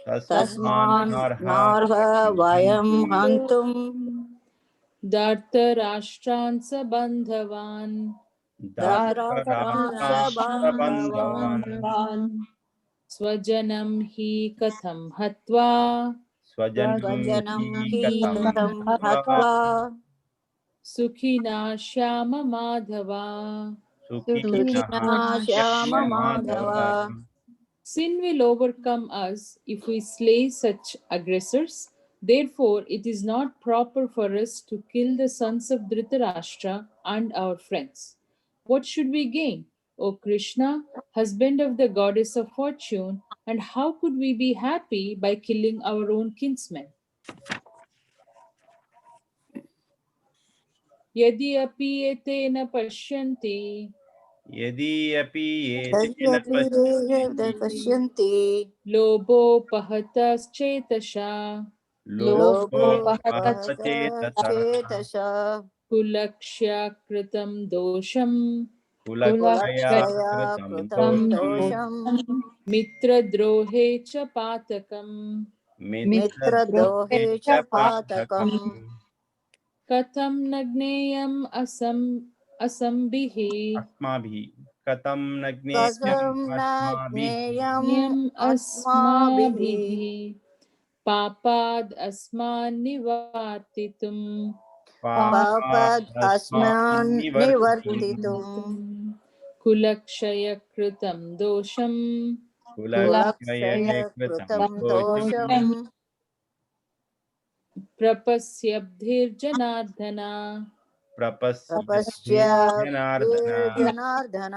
तस्मान् तस्मान्नर्हा नार्ह वयं हन्तुम् dhartarashtran sabandhavan धर्तराष्ट्रबान्धवान् swajanam hi katham hatva स्वजनं स्वजनं हि कथं कथं हत्वा हत्वा sukhina shyama madhava. सुखिनः श्याममाधव Sin will overcome us if we slay such aggressors. Therefore, it is not proper for us to kill the sons of Dhritarashtra and our friends. What should we gain? O Krishna, husband of the goddess of fortune, and how could we be happy by killing our own kinsmen? Yadi api etena pashyanti यदि अपि एतेन पश्यन्ति पश्यन्ति लोभोपहतश्चेतसा लोभोपहतचेतसः चेतसा कुलक्ष्या कृतं दोषं कुलक्षया कुलक्षया कृतं कृतं दोषं दोषम् मित्रद्रोहे च पातकम् मित्रद्रोहे च पातकम् कथं न ज्ञेयम् असम्भिः अस्माभिः कथं न कथं ज्ञेयम् न अस्माभिः ज्ञेयम् ज्ञेयम् अस्माभिः अस्माभिः पापाद् अस्मान् निवर्तितुम् पापात् अस्मान् निवर्तितुम् निवर्तितुम् कुलक्षयकृतं दोषं कुलक्षये कृतं कुलक्षयकृतं दोषं दोषम् प्रपश्यब्धिर्जनार्दन प्रपश्य Janardan Janardan.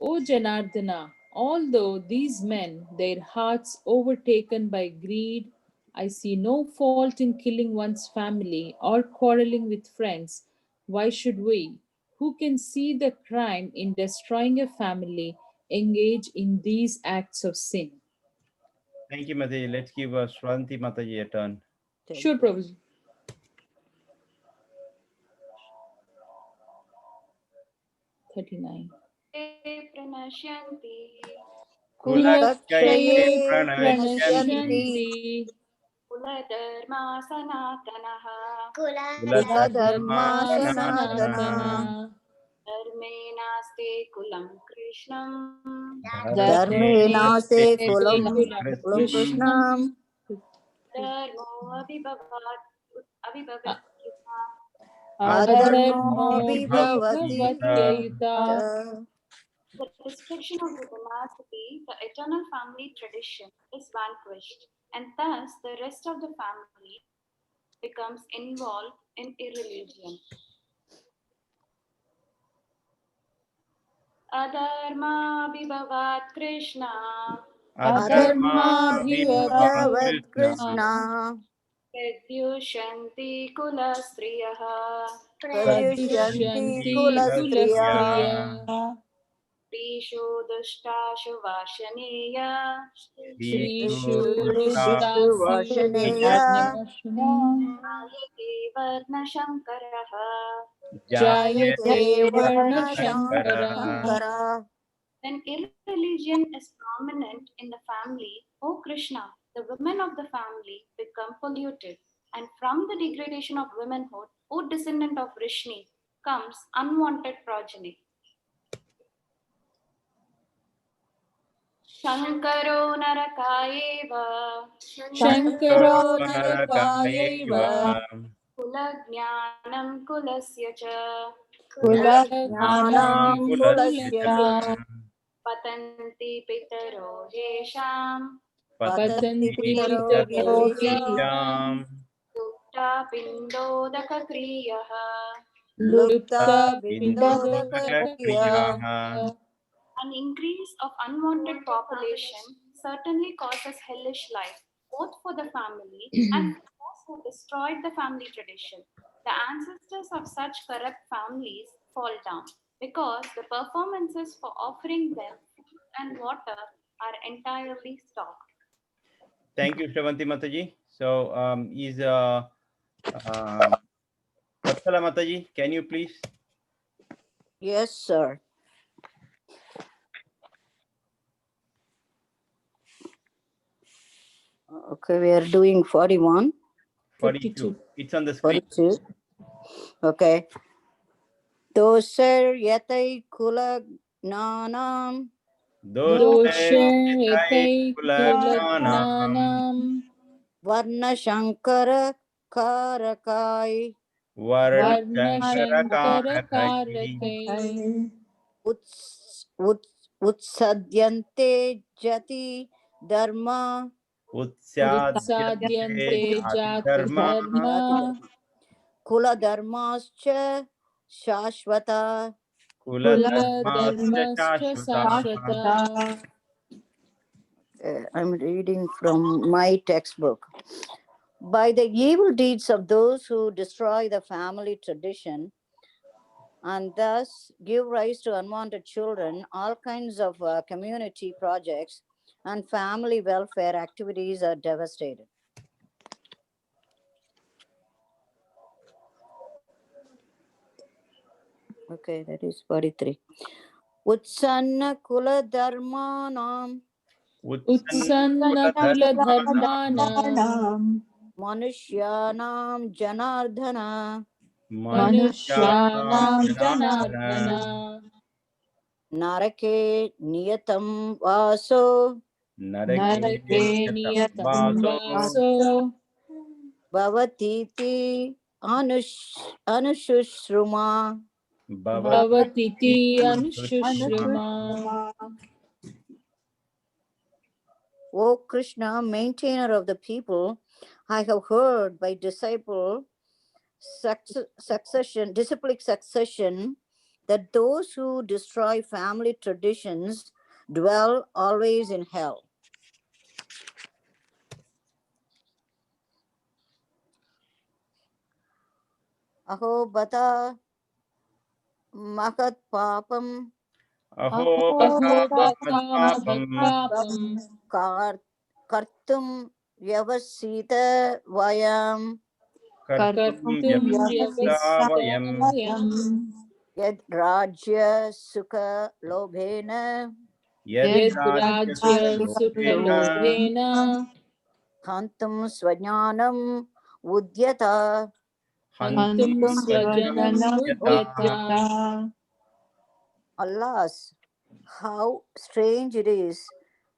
O Janardana, although these men, their hearts overtaken by greed, I see no fault in killing one's family or quarreling with friends. Why should we, who can see the crime in destroying a family, engage in these acts of sin? Thank you, Mataji. Let's give Shwanti Mataji a turn. Sure, Prabhuji. प्रणश्यन्ति कुलक्षये प्रणश्यन्ति कुलधर्मा सनातनः कुलधर्मा सनातनः धर्मे नास्ते कुलं कृष्णं धर्मे नास्ते कुलं कृष्णम् धर्मो अभिभवत्युता अधर्मो विभवति विभवत्ययुता. The destruction of the dynasty, the eternal family tradition is vanquished, and thus the rest of the family becomes involved in irreligion. Adharma vibhavat Krishna adharma विभवत् Krishna Pradyushanti kulastriyah प्रयुष्यन्ति Dushanti कुलस्त्रियः Prishu dushtashu vashaneya Srishu दुष्टु वर्षणेय Ayate varna shankaraha. जायते Varna वर्णशङ्करः. Shankara. When irreligion is prominent in the family, O Krishna, the women of the family become polluted, and from the degradation of womanhood, O descendant of Vrishni, comes unwanted progeny. Shankaro narakayeva Shankaro Narakayaiva kulajnanam kulasya cha कुलज्ञानं कुलस्य च patanti pitaro yesham पतन्ति पितरो येषाम् Lupta pindodaka kriyaha. लुप्ता पिण्डोदकक्रियाः. An increase of unwanted population certainly causes hellish life, both for the family and for those who destroyed the family tradition. The ancestors of such corrupt families fall down because the performances for offering them food and water are entirely stopped. Thank you, Shravanti Mataji. So, is Vatsala Mataji, can you please? Yes, sir. Okay, we are doing 41. 42. It's on the screen. 42. Okay. Dosar yatai kula gnanam Doshetai Kuladnanam varna shankara karakai Varna Shankara Karakai utsadyante jati dharma Utsadyante Jati Dharma kula dharmascha shashvata. Kula Dharmascha Sashvata. I'm reading from my textbook. By the evil deeds of those who destroy the family tradition and thus give rise to unwanted children, all kinds of community projects and family welfare activities are devastated. Okay, that is 43. Utsanna kula dharmanam Utsanna Kula Dharmanam मनुष्याणां जनार्दन मनुष्याणां जनार्दन नरके नियतं वासो नरके नियतं वासो भवतीति अनुशुश्रुमा भवतीति अनुशुश्रुमा. O Krishna, maintainer of the people, I have heard by disciplic succession that those who destroy family traditions dwell always in hell. Aho bata mahat papam Aho Papam kartum vyavasita vayam kartum vyavasitayam yad rajya sukha lobhena yad rajya sukhalobhena hantum svajanam udyata. hantum swajanam udyata. Alas, how strange it is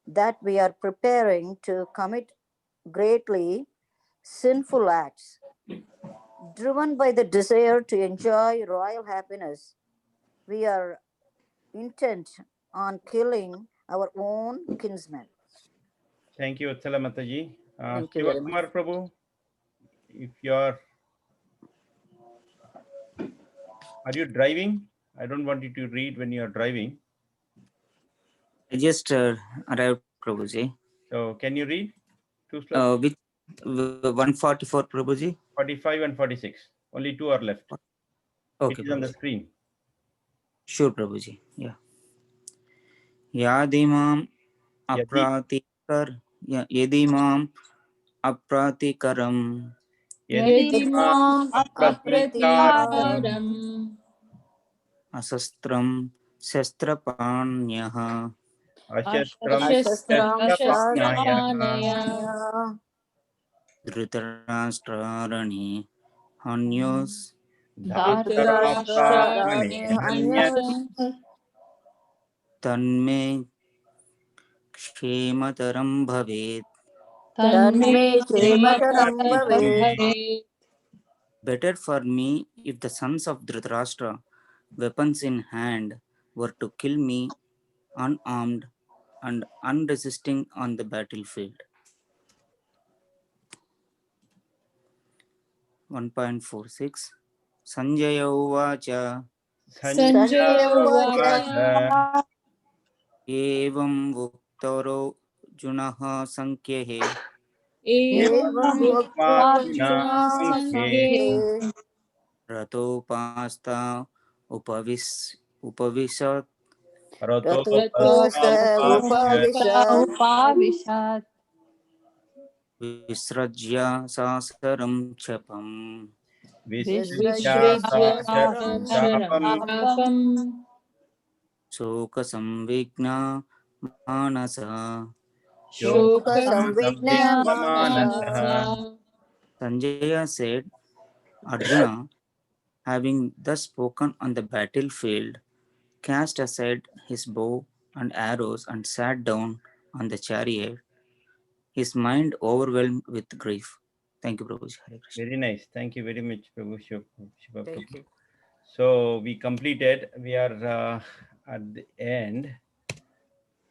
that we are preparing to commit greatly sinful acts, driven by the desire to enjoy royal happiness. We are intent on killing our own kinsmen. Thank you, Vatsala Mataji. Thank you very much. Shivakumar Prabhu, if you're, are you driving? I don't want you to read when you're driving. I just arrived, Prabhuji. So can you read two slokas? With 144, Prabhuji. 45 and 46. Only two are left. Okay, It is on the Prabhuji. screen. Sure, Prabhuji. Yeah. Yadimam apratikar. Yadimam apratikaram. Yadimam apratikaram Asastram shastrapanyaha. Ashastram shastrapanaya Dhritarashtrarani hanyos. Dhritarashtrarani Tanme kshemataram bhavet. Tanme kshemataram bhavet. Better for me if the sons of Dhritarashtra, weapons in hand, were to kill me unarmed and unresisting on the battlefield. 1.46 Sanjaya Uvacha Evam Vuktaro Junaha Sankyehe Ratopasta Upavishat Upavishat Visrajya Sasaram Chapam Chapam Shoka Samvigna Manasa Sanjaya said, Arjuna, having thus spoken on the battlefield, cast aside his bow and arrows and sat down on the chariot, his mind overwhelmed with grief. Thank you, Prabhuji. Hare Krishna. Very nice. Thank you very much, Prabhu Shiva Prabhu. So we completed. We are at the end.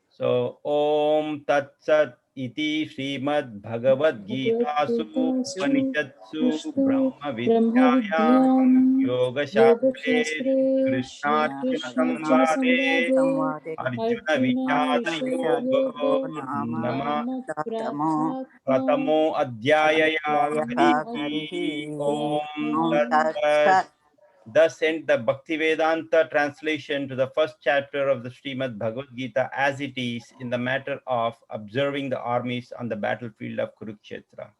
So Om Tat Sat Iti Srimad Bhagavad Gita Su Upanishatsu Brahma Vidyayam Yoga Shastre Krishna Samvade Arjuna Vichara Yoga Nama Pratamo Adhyaya Harihi Om Tat Sat. Thus end the Bhaktivedanta translation to the first chapter of the Srimad Bhagavad Gita as it is in the matter of observing the armies on the battlefield of Kurukshetra.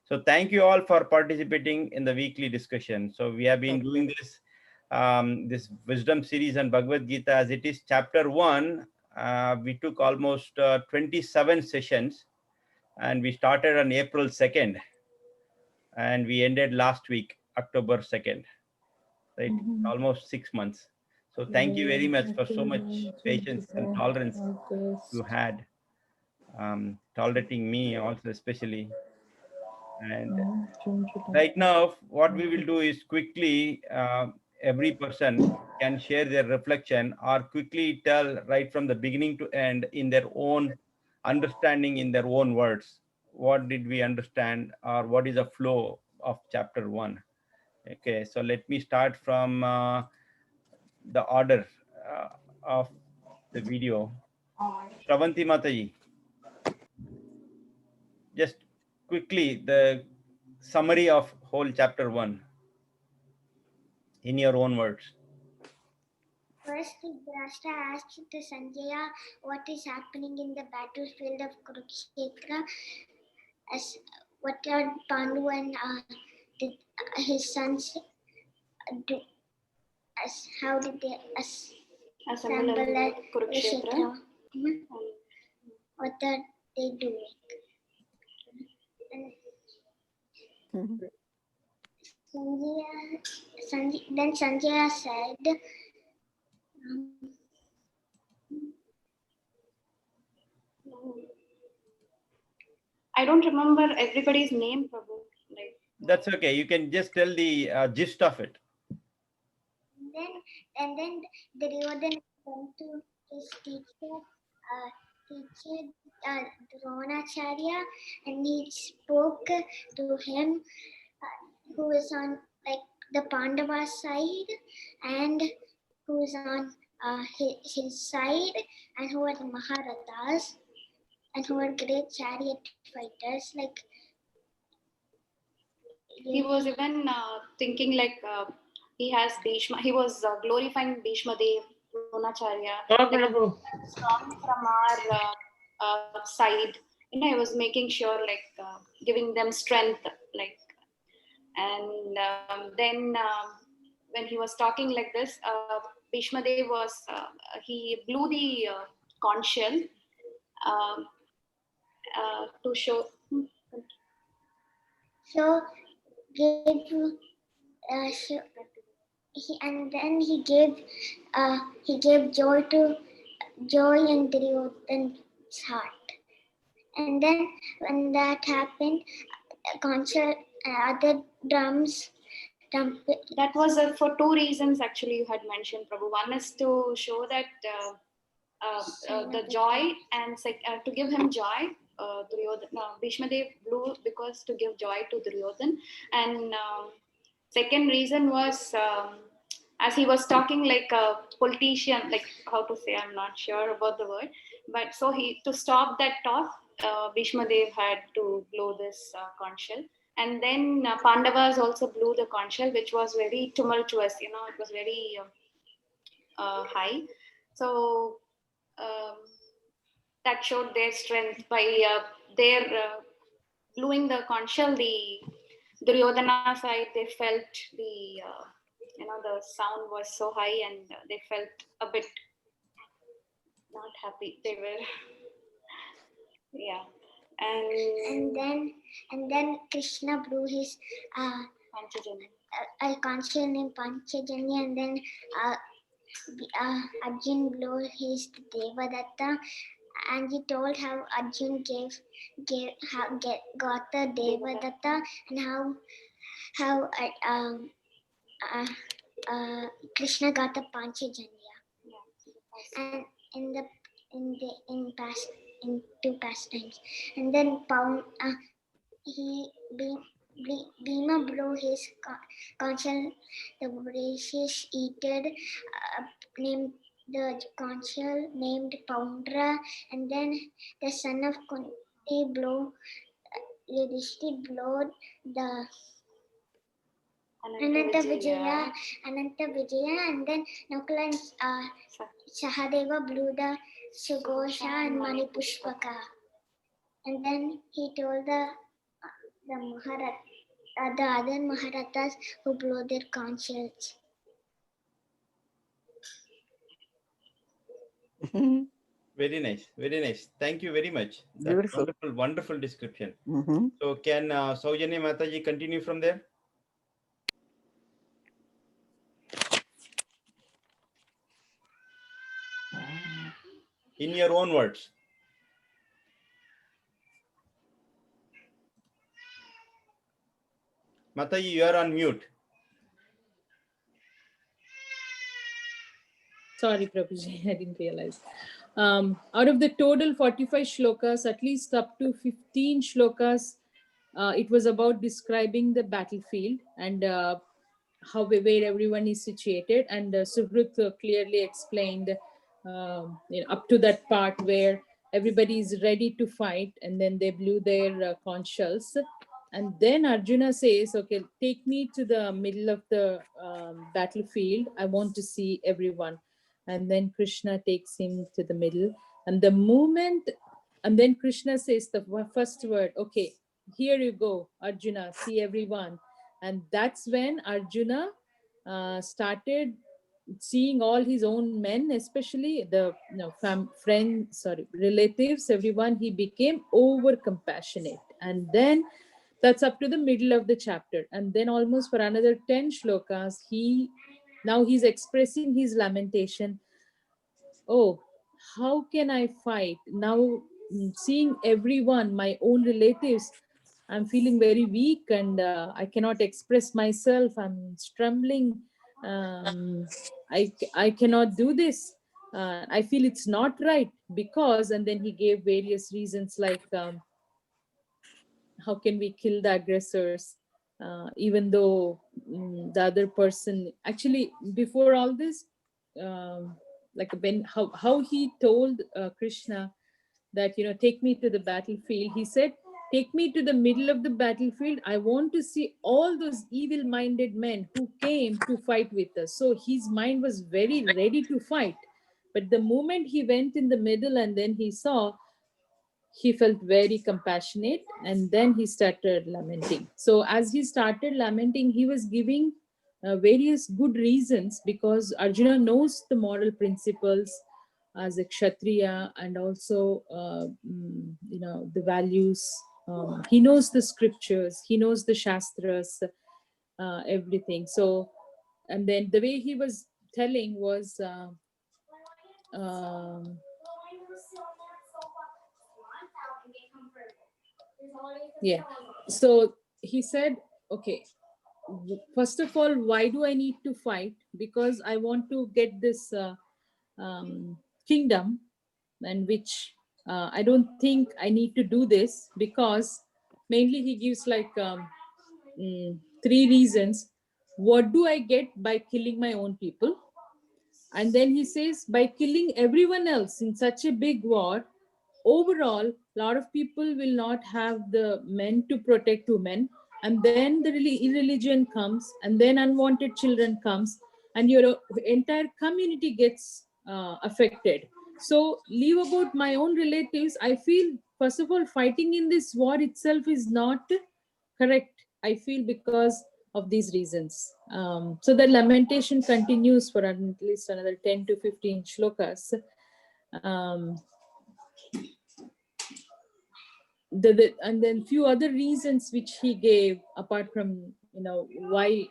So thank you all for participating in the weekly discussion. So we have been doing this this wisdom series on Bhagavad Gita as it is chapter 1. We took almost 27 sessions and we started on April 2nd. and we ended last week, October 2nd, right? Almost 6 months. So thank you very much for so much patience and tolerance you had, tolerating me also especially. And right now, what we will do is quickly, every person can share their reflection or quickly tell right from the beginning to end in their own understanding, in their own words. What did we understand, or what is the flow of chapter 1? Okay, so let me start from the order of the video. Shravanti Mataji, just quickly the summary of whole chapter 1 in your own words. First, Dhritarashtra asked to Sanjaya what is happening in the battlefield of Kurukshetra, as what are Pandu and his sons do, as how did they assemble at Kurukshetra. What are they doing? And then Sanjaya said, I don't remember everybody's name, Prabhu. Like, that's okay. You can just tell the gist of it. Then Duryodhana went to his teacher Dronacharya, and he spoke to him, who is on like the Pandava side, and who is on his side, and who are the Maharathas, and who are great chariot fighters. Like he was even thinking like he has Bhishma. He was glorifying Bhishma Dev, Dronacharya, strong from our side. You know, he was making sure like giving them strength, like, and then when he was talking like this, Bhishma Dev was he blew the conch shell to show. So gave and then he gave joy in Duryodhana's heart. And then when that happened, concert, other drums. That was for two reasons actually you had mentioned, Prabhu. One is to show that the joy, and to give him joy. Bhishma Dev blew because to give joy to Duryodhan, and second reason was as he was talking like a politician, like how to say, I'm not sure about the word, but so he, to stop that talk, Bhishma Dev had to blow this conch shell. And then Pandavas also blew the conch shell, which was very tumultuous, you know, it was very high. So that showed their strength by their blowing the conch shell. The Duryodhana side, they felt the the sound was so high, and they felt a bit not happy. They were yeah. And then Krishna blew his Panchajanya. Conch shell named Panchajanya, and then Arjun blew his Devadatta, and he told how Arjun got the Devadatta, and how Krishna got the Panchajanya. And in two pastimes, and then Bhima blew his conch shell. The voracious eater named the conch shell named Poundra, and then the son of Kunti blew Yudhishthir blew the Ananta Vijaya, and then Nakula and Sahadeva blew the Sugosha and Manipushpaka. And then he told the other Maharathas who blew their conch shells. Very nice. Very nice. Thank you very much. That's Beautiful. wonderful, wonderful description. Mhm. So can Saujanya Mataji continue from there? In your own words. Mataji, you are on mute. Sorry, Prabhuji, I didn't realize. Out of the total 45 shlokas, at least up to 15 shlokas, it was about describing the battlefield and how where everyone is situated. And Subrut clearly explained up to that part where everybody is ready to fight, and then they blew their conch shells. And then Arjuna says, okay, take me to the middle of the battlefield. I want to see everyone. And then Krishna takes him to the middle. And the moment, and then Krishna says the first word, okay, here you go, Arjuna, see everyone. And that's when Arjuna started seeing all his own men, especially the relatives, everyone. He became over compassionate. And then that's up to the middle of the chapter. And then almost for another 10 shlokas, now he's expressing his lamentation. Oh, how can I fight? Now seeing everyone, my own relatives, I'm feeling very weak and I cannot express myself. I'm struggling. I cannot do this. I feel it's not right because, and then he gave various reasons like, how can we kill the aggressors? Even though the other person, actually before all this, like when how he told Krishna that, take me to the battlefield. He said, take me to the middle of the battlefield. I want to see all those evil-minded men who came to fight with us. So his mind was very ready to fight. But the moment he went in the middle and then he saw, he felt very compassionate, and then he started lamenting. So as he started lamenting, he was giving various good reasons, because Arjuna knows the moral principles as a Kshatriya, and also the values. He knows the scriptures, he knows the Shastras, everything. So, and then the way he was telling was yeah. So he said, okay, first of all, why do I need to fight? Because I want to get this kingdom, and which I don't think I need to do this, because mainly he gives like 3 reasons. What do I get by killing my own people? And then he says, by killing everyone else in such a big war, overall, a lot of people will not have the men to protect women. And then the irreligion comes, and then unwanted children comes, and your entire community gets affected. So leave about my own relatives. I feel, first of all, fighting in this war itself is not correct, I feel, because of these reasons. So the lamentation continues for at least another 10 to 15 shlokas. And then few other reasons which he gave, apart from why,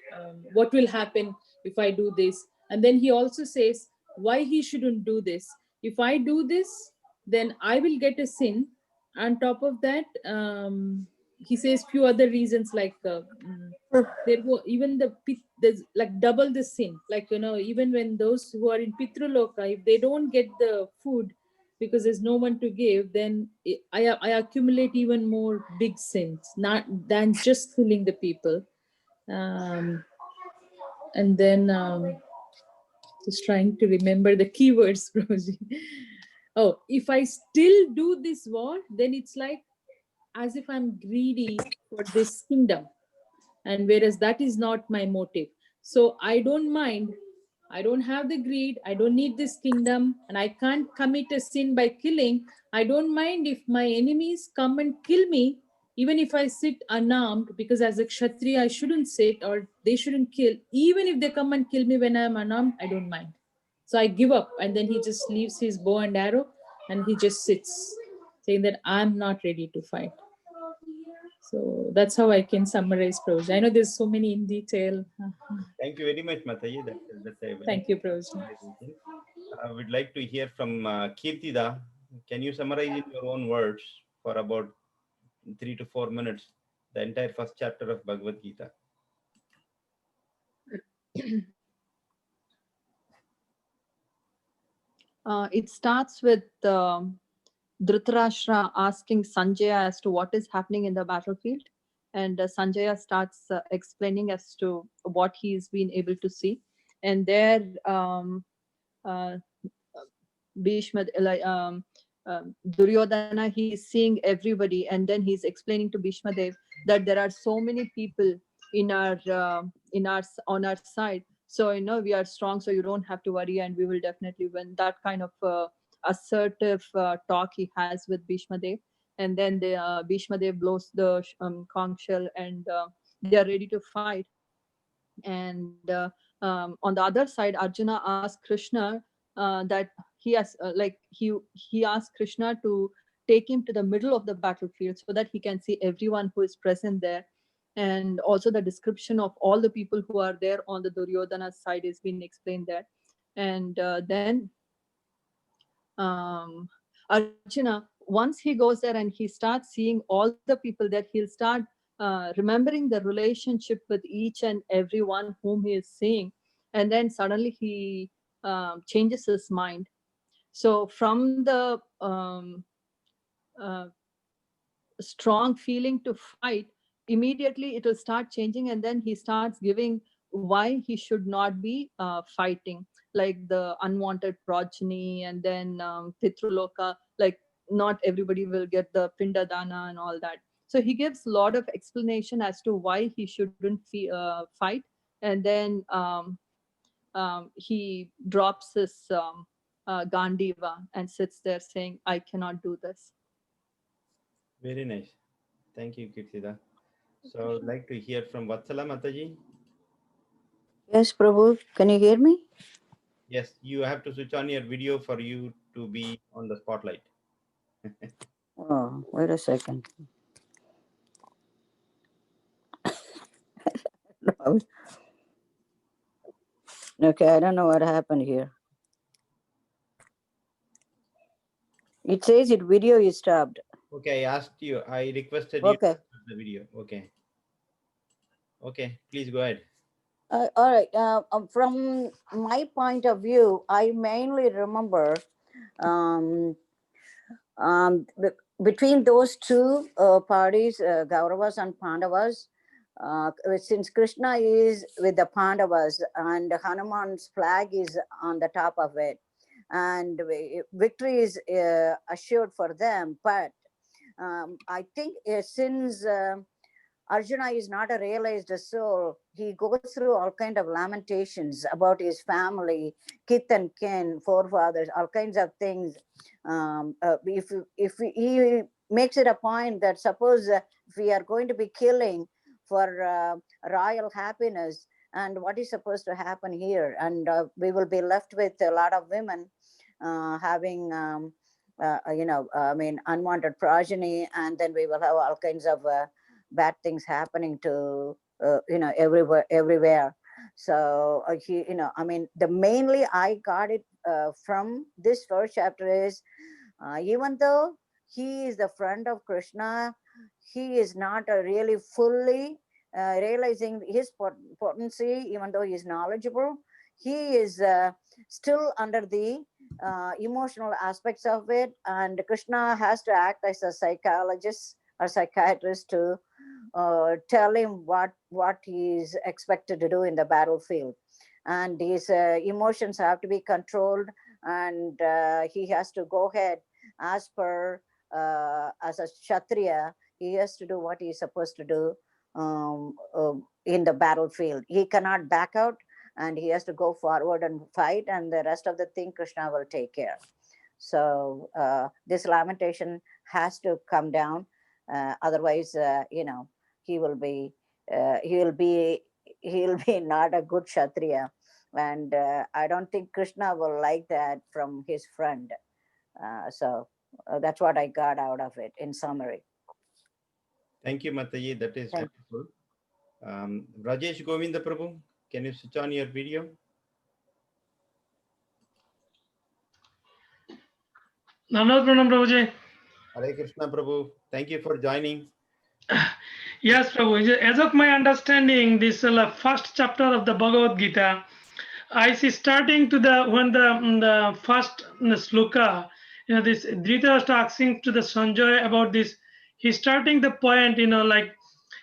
what will happen if I do this. And then he also says why he shouldn't do this. If I do this, then I will get a sin. On top of that, he says few other reasons like there were even there's like double the sin, like even when those who are in Pitraloka, if they don't get the food because there's no one to give, then I accumulate even more big sins, not than just killing the people. And then just trying to remember the keywords. Oh, if I still do this war, then it's like as if I'm greedy for this kingdom, and whereas that is not my motive. So I don't mind. I don't have the greed. I don't need this kingdom, and I can't commit a sin by killing. I don't mind if my enemies come and kill me, even if I sit unarmed, because as a Kshatriya, I shouldn't sit, or they shouldn't kill. Even if they come and kill me when I'm unarmed, I don't mind. So I give up. And then he just leaves his bow and arrow, and he just sits saying that I'm not ready to fight. So that's how I can summarize Prabhuji. I know there's so many in detail. Thank you very much, Mataji. That's a very Thank you, Prabhuji. summarization. I would like to hear from Kirtida. Can you summarize in your own words for about 3 to 4 minutes the entire first chapter of Bhagavad Gita? It starts with Dhritarashtra asking Sanjaya as to what is happening in the battlefield. And Sanjaya starts explaining as to what he's been able to see. And there, Bhishma, Duryodhana, he is seeing everybody. And then he's explaining to Bhishma Dev that there are so many people on our side. So, we are strong, so you don't have to worry, and we will definitely win. That kind of assertive talk he has with Bhishma Dev. And then Bhishma Dev blows the conch shell, and they are ready to fight. And on the other side, Arjuna asked Krishna that he asked Krishna to take him to the middle of the battlefield so that he can see everyone who is present there. And also the description of all the people who are there on the Duryodhana side is being explained there. And then Arjuna, once he goes there and he starts seeing all the people there, he'll start remembering the relationship with each and everyone whom he is seeing. And then suddenly he changes his mind. So from the strong feeling to fight, immediately it will start changing, and then he starts giving why he should not be fighting, like the unwanted progeny, and then Pitraloka, like not everybody will get the Pindadana and all that. So he gives a lot of explanation as to why he shouldn't fight, and then he drops his Gandiva and sits there saying, I cannot do this. Very nice. Thank you, Kirtida. So I'd like to hear from Vatsala Mataji. Yes, Prabhu, can you hear me? Yes, you have to switch on your video for you to be on the spotlight. Oh, wait a second. Okay, I don't know what happened here. It says it video is stopped. Okay, I asked you, I requested you to start the video. Okay. Okay, please go ahead. All right. From my point of view, I mainly remember between those two parties, Kauravas and Pandavas, since Krishna is with the Pandavas and Hanuman's flag is on the top of it, and victory is assured for them. But I think since Arjuna is not a realized soul, he goes through all kind of lamentations about his family, kith and kin, forefathers, all kinds of things. If he makes it a point that suppose if we are going to be killing for royal happiness, and what is supposed to happen here, and we will be left with a lot of women having unwanted progeny, and then we will have all kinds of bad things happening to everywhere. So the mainly I got it from this first chapter is even though he is the friend of Krishna, he is not really fully realizing his potency. Even though he is knowledgeable, he is still under the emotional aspects of it, and Krishna has to act as a psychologist or psychiatrist to tell him what he is expected to do in the battlefield, and his emotions have to be controlled, and he has to go ahead as per as a Kshatriya. He has to do what he is supposed to do in the battlefield. He cannot back out, and he has to go forward and fight, and the rest of the thing Krishna will take care. So this lamentation has to come down, otherwise he will be not a good Kshatriya, and I don't think Krishna will like that from his friend. So that's what I got out of it in summary. Thank you, Mataji. That is Thank wonderful. Rajesh Govinda Prabhu, can you switch on your video? Namaste, Pranam Prabhuji. Hare Krishna Prabhu. Thank you for joining. Yes, Prabhu. As of my understanding, this first chapter of the Bhagavad Gita, I see starting to the first sloka, this Dhritarashtra asking to the Sanjay about this. He's starting the point, like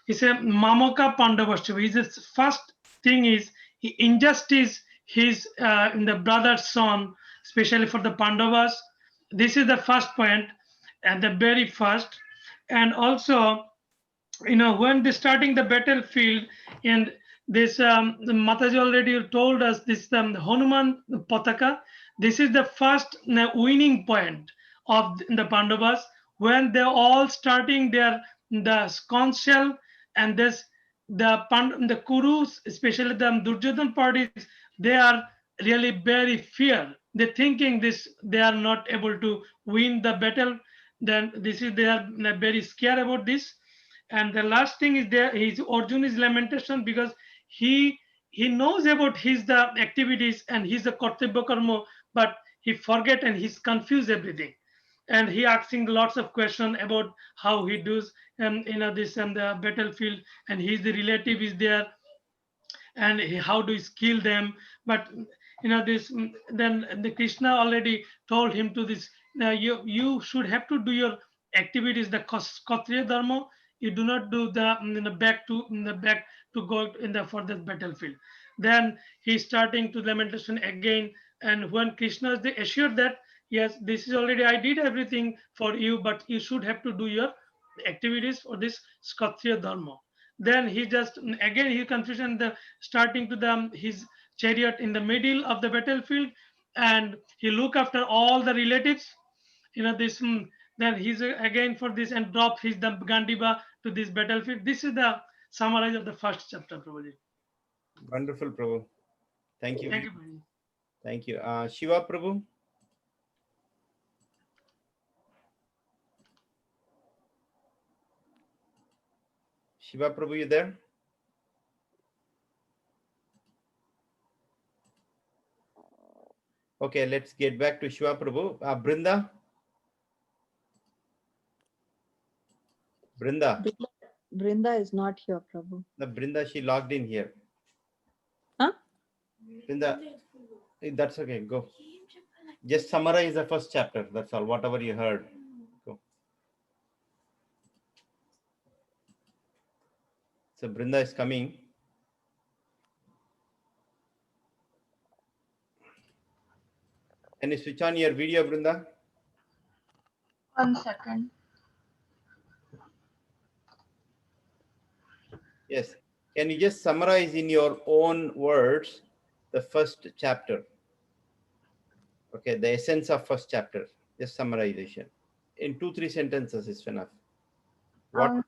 he said, Mamaka Pandavascha. His first thing is he injustice his in the brother's son, especially for the Pandavas. This is the first point, and the very first, and also when they starting the battlefield, and this the Mataji already told us this the Hanuman Pataka. This is the first winning point of the Pandavas when they're all starting their the conch shell, and this the Kurus, especially the Duryodhan parties, they are really very fear. They're thinking this they are not able to win the battle. Then this is they are very scared about this. And the last thing is there his Arjun is lamentation, because he knows about his the activities and his the kartavya karma, but he forget and he's confused everything, and he asking lots of question about how he does this and the battlefield, and his the relative is there, and how do you kill them. But this then the Krishna already told him to this, you should have to do your activities, the Kshatriya dharma. You do not do the back to go in the for the battlefield. Then he's starting to lamentation again, and when Krishna is assured that yes, this is already I did everything for you, but you should have to do your activities for this Kshatriya dharma. Then he just again he confusion the starting to the his chariot in the middle of the battlefield, and he look after all the relatives, this then he's again for this and drop his the Gandiva to this battlefield. This is the summary of the first chapter, Prabhuji. Wonderful, Prabhu. Thank you. Thank you, Prabhuji. Thank you. Shiva Prabhu. Shiva Prabhu, you there? Okay, let's get back to Shiva Prabhu. Brinda. Brinda is not here, Prabhu. The Brinda, she logged in here. Huh? Brinda, that's okay. Go. Just summarize the first chapter. That's all. Whatever you heard. Go. So Brinda is coming. Can you switch on your video, Brinda? 1 second. Yes. Can you just summarize in your own words the first chapter? Okay, the essence of first chapter. Just summarization. In 2-3 sentences is enough. What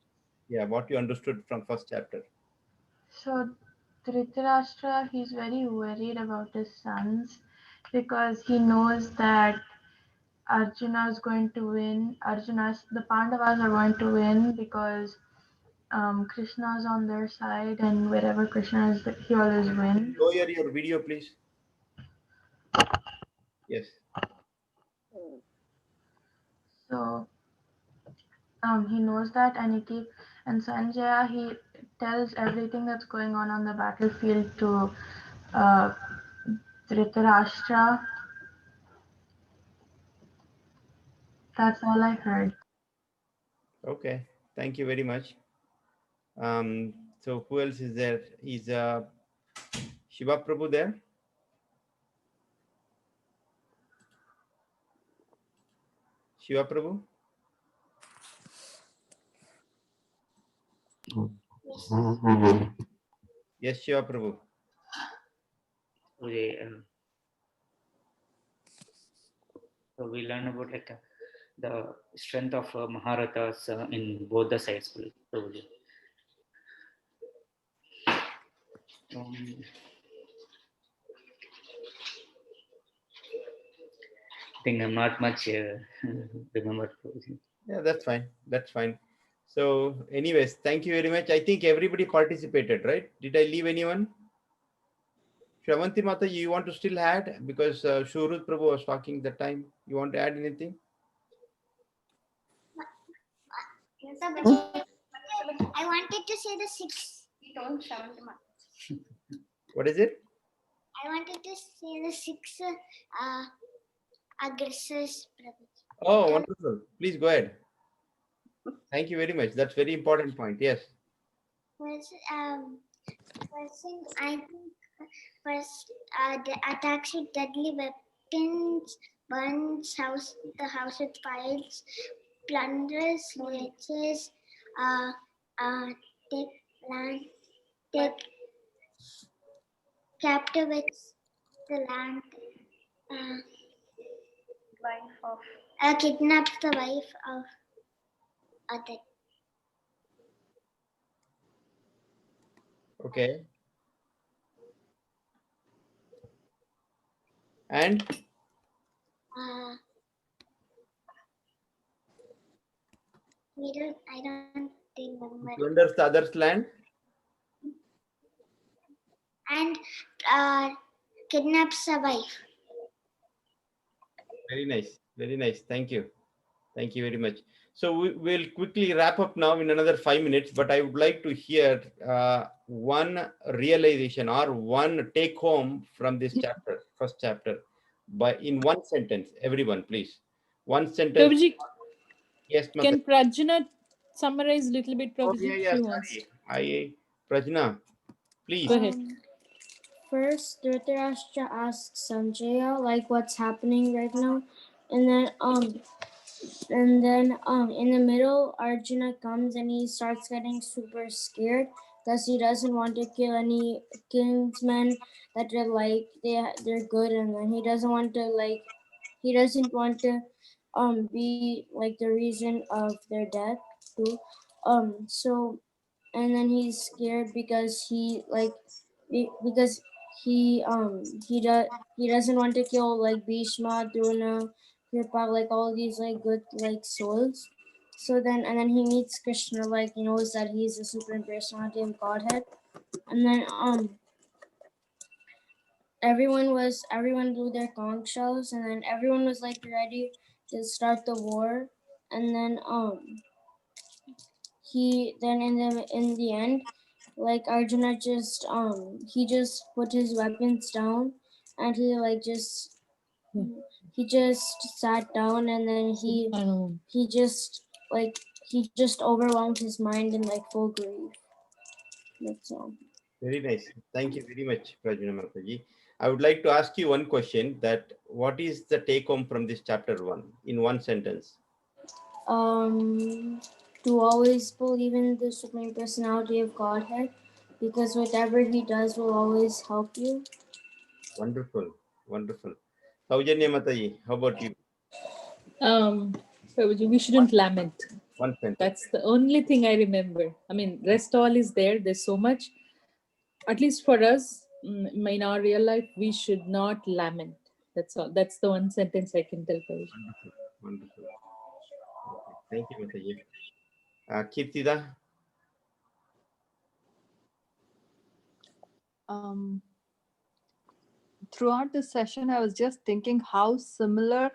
you understood from first chapter? So Dhritarashtra, he's very worried about his sons because he knows that Arjuna is going to win. The Pandavas are going to win because Krishna is on their side, and wherever Krishna is, he always wins. Lower your video, please. Yes. So he knows that, and Sanjaya, he tells everything that's going on the battlefield to Dhritarashtra. That's all I heard. Okay, thank you very much. So who else is there? Is Shiva Prabhu there? Shiva Prabhu? Yes, Shiva Prabhu. Okay, so we learn about the strength of Maharathas in both the sides. Probably. think I'm not much remember. Yeah, that's fine. That's fine. So anyways, thank you very much. I think everybody participated, right? Did I leave anyone? Shravanti Mata, you want to still add? Because Shurut Prabhu was talking that time. You want to add anything? I wanted to say the six. What is it? I wanted to say the six aggressors. Oh, wonderful. Please go ahead. Thank you very much. That's very important point. Yes. First, I think first the attacks with deadly weapons, burns the house with fires, plunders, leeches, take land, take captivates the land, Wife of kidnaps the wife of other. Okay. And I don't remember. plunders the other's land. And kidnaps a wife. Very nice. Very nice. Thank you. Thank you very much. So we'll quickly wrap up now in another 5 minutes, but I would like to hear one realization or one take home from this chapter, first chapter, in one sentence. Everyone, please. One sentence. Prabhuji, Yes, can Prajna summarize a little bit, Oh, Prabhuji? yeah, She wants. sorry. Prajna, please. Go ahead. First, Dhritarashtra asks Sanjaya like what's happening right now, and then in the middle, Arjuna comes and he starts getting super scared because he doesn't want to kill any kinsmen that are like they're good, and then he doesn't want to be like the reason of their death too. So and then he's scared because because he doesn't want to kill like Bhishma, Drona, Kripa, like all these like good like souls. So then and then he meets Krishna, like he knows that he's the supreme personality of Godhead. And then everyone blew their conch shells, and then everyone was like ready to start the war. And then in the end, like Arjuna just he just put his weapons down, and he just sat down, and then he just overwhelmed his mind in like full grief. That's all. Very nice. Thank you very much, Prajna Mataji. I would like to ask you one question, that what is the take home from this chapter 1 in one sentence? To always believe in the supreme personality of Godhead, because whatever he does will always help you. Wonderful, wonderful. Saujanya Mataji, how about you? Prabhuji, we shouldn't lament. One sentence. That's the only thing I remember. I mean, rest all is there. There's so much. At least for us, in our real life, we should not lament. That's all. That's the one sentence I can tell Prabhuji. Wonderful. Okay. Thank you, Mataji. Kirtida? Throughout this session, I was just thinking how similar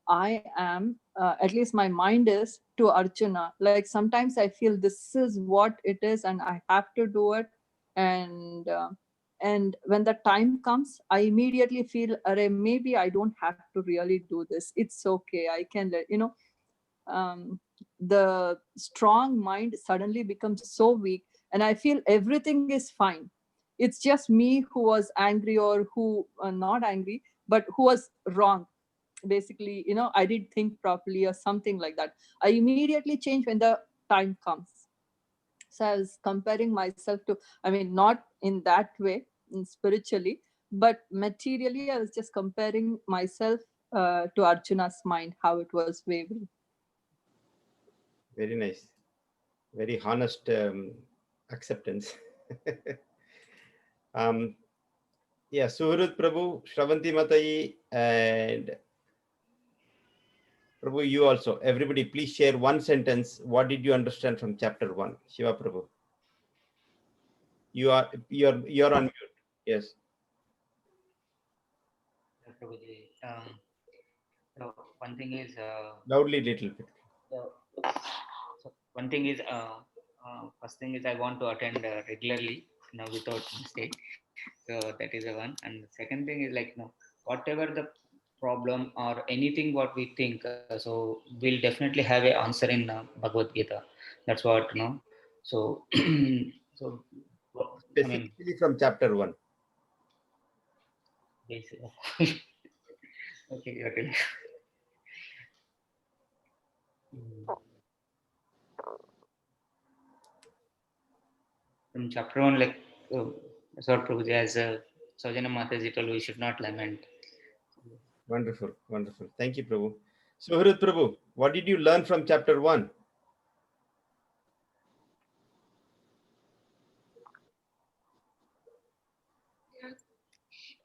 I am, at least my mind is, to Arjuna. Like sometimes I feel this is what it is and I have to do it. And when the time comes, I immediately feel, maybe I don't have to really do this. It's okay. I can let, the strong mind suddenly becomes so weak and I feel everything is fine. It's just me who was angry or who not angry, but who was wrong. Basically, I didn't think properly or something like that. I immediately change when the time comes. So I was comparing myself to, not in that way, spiritually, but materially, I was just comparing myself to Arjuna's mind, how it was wavering. Very nice. Very honest acceptance. Yeah, Suhrut Prabhu, Shravanti Mataji, and Prabhu, you also. Everybody, please share one sentence. What did you understand from chapter 1? Shiva Prabhu. You're on mute. Yes. Prabhuji, so one thing is Loudly little bit. so one thing is first thing is I want to attend regularly, without mistake. So that is the one. And the second thing is like whatever the problem or anything what we think, so we'll definitely have an answer in Bhagavad Gita. That's what So so I mean, Specifically from chapter 1. basically. Okay, you're telling. From chapter 1, like that's what Prabhuji, as Sajana Mataji told, we should not lament. Wonderful, wonderful. Thank you, Prabhu. Suhrit Prabhu, what did you learn from chapter 1?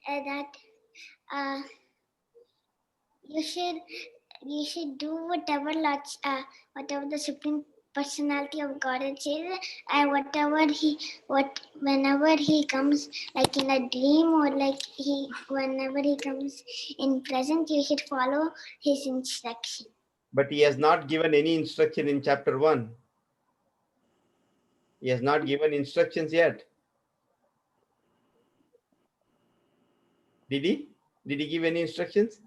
That you should do whatever whatever the Supreme Personality of Godhead says, and whenever he comes, like in a dream, or like whenever he comes in present, you should follow his instruction. But he has not given any instruction in chapter 1. He has not given instructions yet. Did he? Did he give any instructions?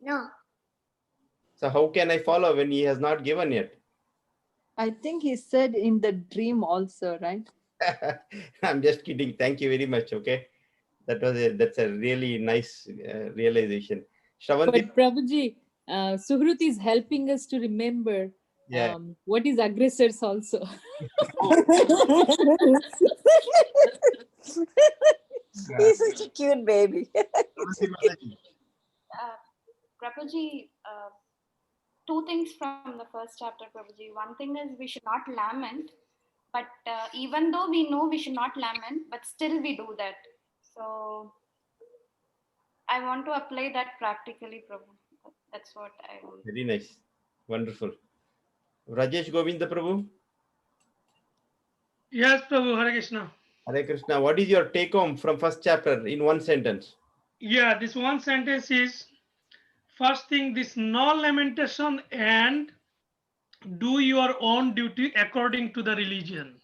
No. So how can I follow when he has not given yet? I think he said in the dream also, right? I'm just kidding. Thank you very much. Okay, that's a really nice realization. Shravanti, But Prabhuji, Suhruti is helping us to remember yeah. What is aggressors also. He's such a cute baby. Prabhuji, two things from the first chapter, Prabhuji. One thing is we should not lament, but even though we know we should not lament, but still we do that. So I want to apply that practically, Prabhu. That's what I want. Very nice. Wonderful. Rajesh Govinda Prabhu. Yes, Prabhu. Hare Krishna. Hare Krishna. What is your take home from first chapter in one sentence? Yeah, this one sentence is, first thing, this no lamentation and do your own duty according to the religion.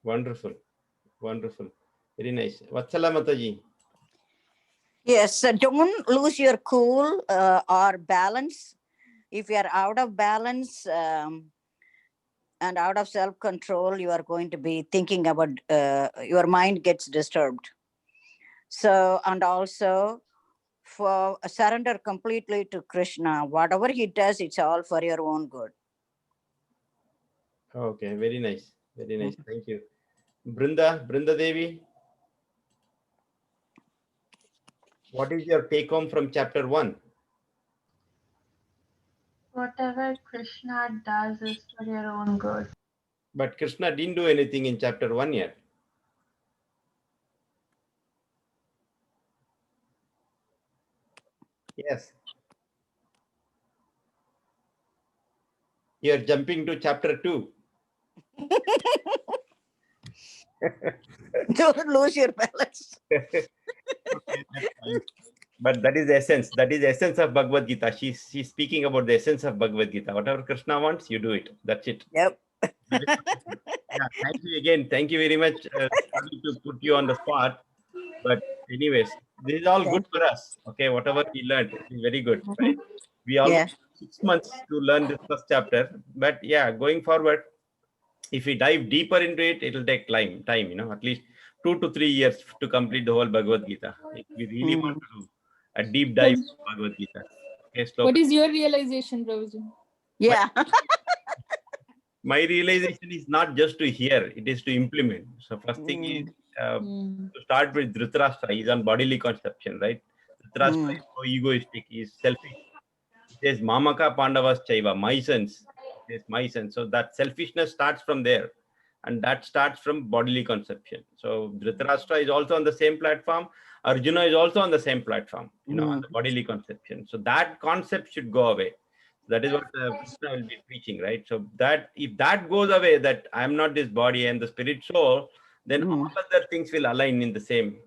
Wonderful. Wonderful. Very nice. Vatsala Mataji. Yes, don't lose your cool or balance. If you are out of balance and out of self-control, you are going to be thinking about, your mind gets disturbed. So, and also for surrender completely to Krishna. Whatever he does, it's all for your own good. Okay, very nice. Very nice. Thank you. Brinda Devi. What is your take home from chapter 1? Whatever Krishna does is for your own good. But Krishna didn't do anything in chapter 1 yet. Yes. You're jumping to chapter 2. Don't lose your balance. But that is the essence. That is the essence of Bhagavad Gita. She's speaking about the essence of Bhagavad Gita. Whatever Krishna wants, you do it. That's it. Yep. Yeah, thank you again. Thank you very much. Sorry to put you on the spot. But anyways, this is all good for us. Okay, whatever we learned is very good. Right? We all 6 months to learn this first chapter. But yeah, going forward, if we dive deeper into it, it will take time, at least 2 to 3 years to complete the whole Bhagavad Gita. If we really want to do a deep dive into Bhagavad Gita. Okay, What is your realization, Prabhuji? Yeah. My realization is not just to hear, it is to implement. So first thing is to start with Dhritarashtra. He's on bodily conception, right? Dhritarashtra is so egoistic, he's selfish. It says Mamaka Pandavas Chaiva, my sons. It is my sons. So that selfishness starts from there. And that starts from bodily conception. So Dhritarashtra is also on the same platform. Arjuna is also on the same platform, on Mm. the bodily conception. So that concept should go away. That is what Krishna will be preaching, right? So that if that goes away, that I am not this body, I am the spirit soul, then all other things will align in the same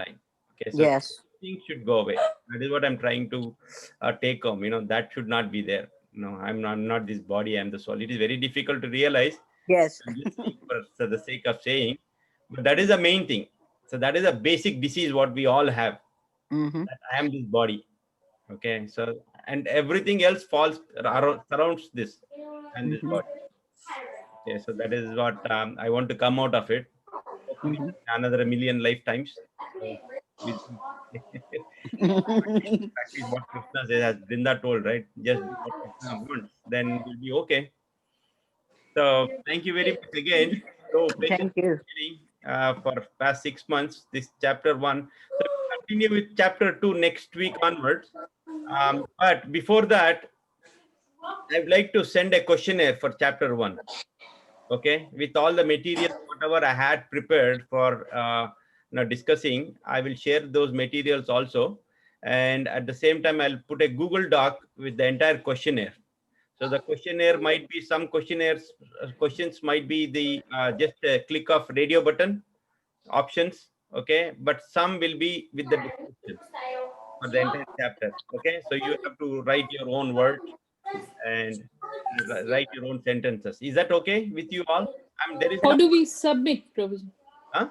line. Okay, so Yes. things should go away. That is what I'm trying to take home. That should not be there. I'm not this body, I'm the soul. It is very difficult to realize. Yes. I'm just saying for the sake of saying, but that is the main thing. So that is a basic disease what we all have. Mhm. That I am this body. Okay, so and everything else surrounds this and this Mhm. body. Okay, so that is what I want to come out of it. Hopefully, another million lifetimes. So, with practice what Krishna says, as Brinda told, right? Just do what Krishna wants, then we'll be okay. So thank you very much again. So Thank you. for past 6 months, this chapter 1. So we'll continue with chapter 2 next week onwards. But before that, I'd like to send a questionnaire for chapter 1. Okay, with all the materials, whatever I had prepared for discussing, I will share those materials also. And at the same time, I'll put a Google Doc with the entire questionnaire. So the questionnaire might be some questions might be the just a click of radio button options. Okay, but some will be with the description for the entire chapter. Okay, so you have to write your own words and write your own sentences. Is that okay with you all? There is How no. do we submit, Prabhuji? Huh?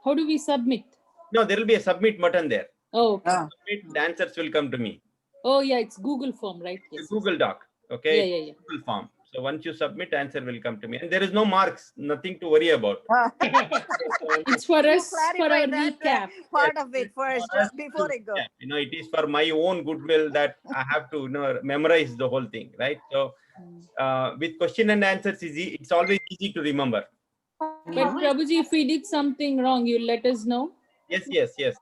How do we submit? No, there will be a submit button there. Oh, okay. Submit, the answers will come to me. Oh, yeah, it's Google form, right? Yes. Google Doc. Okay. Yeah. Google form. So once you submit, answer will come to me. And there is no marks, nothing to worry about. It's for us, for Clarify our that recap. part of it first, just before I go. Yeah, it is for my own goodwill that I have to memorize the whole thing, right? So with question and answers, it's always easy to remember. But Prabhuji, if we did something wrong, you'll let us know. Yes.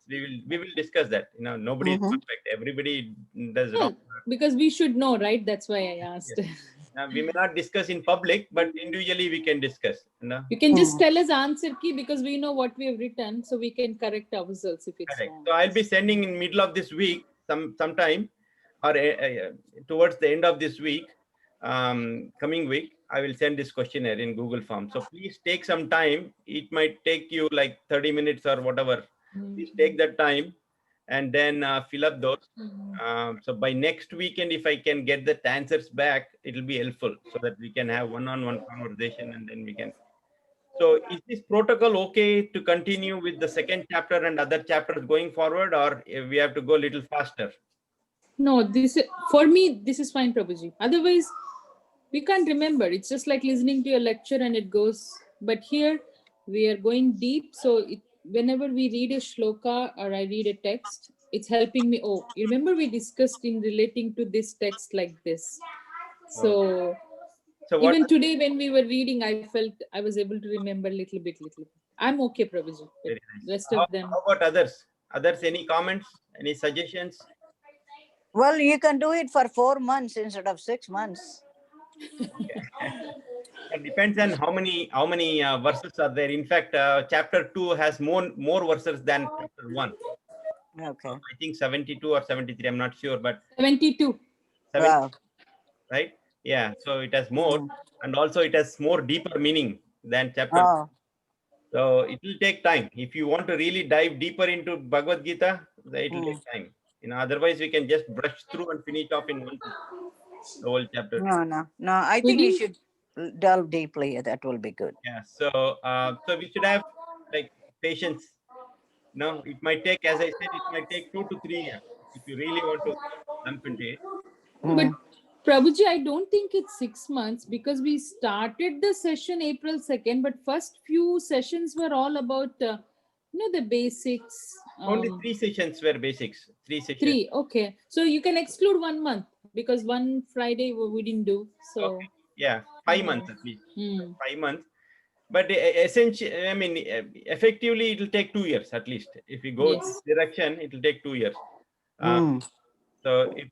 We will discuss that. Nobody is perfect. Everybody does wrong. Because we should know, right? That's why I asked. Yes. We may not discuss in public, but individually we can discuss. You can just tell us answer key because we know what we have written, so we can correct ourselves if it's Correct. wrong. So I'll be sending in middle of this week, sometime, or towards the end of this week, coming week, I will send this questionnaire in Google form. So please take some time. It might take you like 30 minutes or whatever. Please take that time and then fill up those. So by next weekend, if I can get the answers back, it will be helpful so that we can have one-on-one conversation and then we can. So is this protocol okay to continue with the second chapter and other chapters going forward, or we have to go a little faster? No, for me, this is fine, Prabhuji. Otherwise, we can't remember. It's just like listening to a lecture and it goes. But here, we are going deep. So whenever we read a shloka or I read a text, it's helping me. Oh, you remember we discussed in relating to this text like this. So even today when we were reading, I felt I was able to remember little bit. I'm okay, Prabhuji. Very nice. Rest of them. How about others? Any comments? Any suggestions? Well, you can do it for 4 months instead of 6 months. It depends on how many verses are there. In fact, chapter 2 has more verses than chapter 1. Okay. I think 72 or 73. I'm not sure, but 72. Wow. Right? Yeah. So it has more, and also it has more deeper meaning than chapter. Oh. So it will take time. If you want to really dive deeper into Bhagavad Gita, it will take time. Otherwise we can just brush through and finish off in the whole chapter. No. I think we should delve deeply. That will be good. Yeah. So we should have like patience. No, it might take, as I said, it might take 2 to 3 years if you really want to jump into it. But Prabhuji, I don't think it's 6 months because we started the session April 2nd, but first few sessions were all about, the basics. Only 3 sessions were basics. 3 sessions. 3, okay. So you can exclude 1 month because one Friday we didn't do. So okay. Yeah, 5 months at least. 5 months. But essentially, effectively, it will take 2 years at least. If we go this direction, it will take 2 years. So if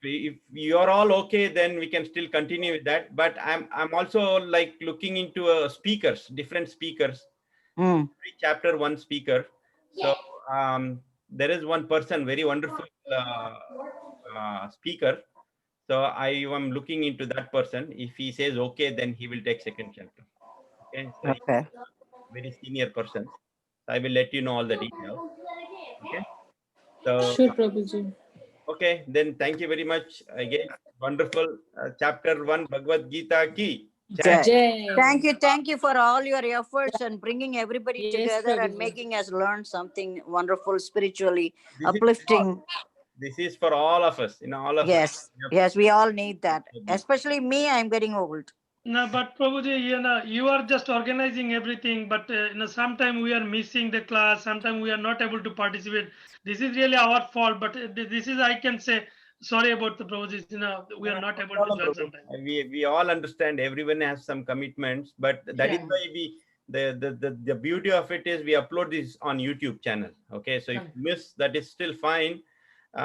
you are all okay, then we can still continue with that. But I'm also like looking into different speakers. Every chapter, one speaker. So there is one person, very wonderful speaker. So I am looking into that person. If he says okay, then he will take second chapter. Okay. So he's Okay. a very senior person. So I will let you know all the details. Okay. So Sure, Prabhuji. okay, then thank you very much again. Wonderful. Chapter 1 Bhagavad Gita ki. Jai. Jai. Thank you for all your efforts and bringing everybody Yes, together and Prabhuji. making us learn something wonderful, spiritually This is uplifting. This is for all of us, all of us. Yes, yes, we all need that. Especially me, I'm getting old. No, but Prabhuji, you are just organizing everything, but sometimes we are missing the class, sometimes we are not able to participate. This is really our fault, but this is, I can say, sorry about the Prabhuji, we are not able to join sometimes. We all understand everyone has some commitments, but that is why the beauty of it is we upload this on YouTube channel. Okay, so if you miss, that is still fine.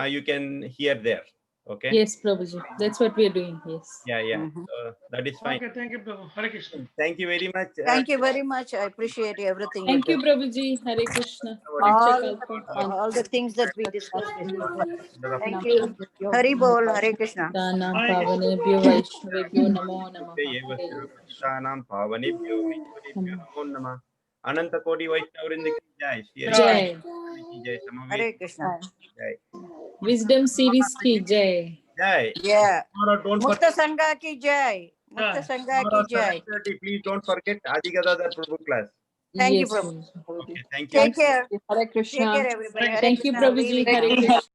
You can hear there. Okay. Yes, Prabhuji. That's what we are doing. Yes. Yeah. So that is fine. Okay, thank you, Prabhu. Hare Krishna. Thank you very much. Thank you very much. I appreciate everything. Thank you, Prabhuji. Hare Krishna. All the things that we discussed. Thank you. Hari Bol, Hare Krishna. Danam Pavanebhyo Vaishnavebhyo Namo Namaha. Nam Pavanebhyo Vaishnavebhyo Namo Namah. Ananta Kodi Vaishnavrinda ki jai. Shri Jai. Jai. Samaveta Hare Krishna. Jai. Wisdom series ki Jai. Jai. Yeah. Tomorrow, don't Mukta Sangha ki Jai. Mukta Sangha ki Jai. 7:30, please don't forget Adi Gadadhar Prabhu class. Thank you, Yes, Prabhu. Okay, thank you. Take care. Hare Take Krishna. care, everybody. Hare Thank you, Krishna. Prabhuji. Leave it Hare now. Krishna.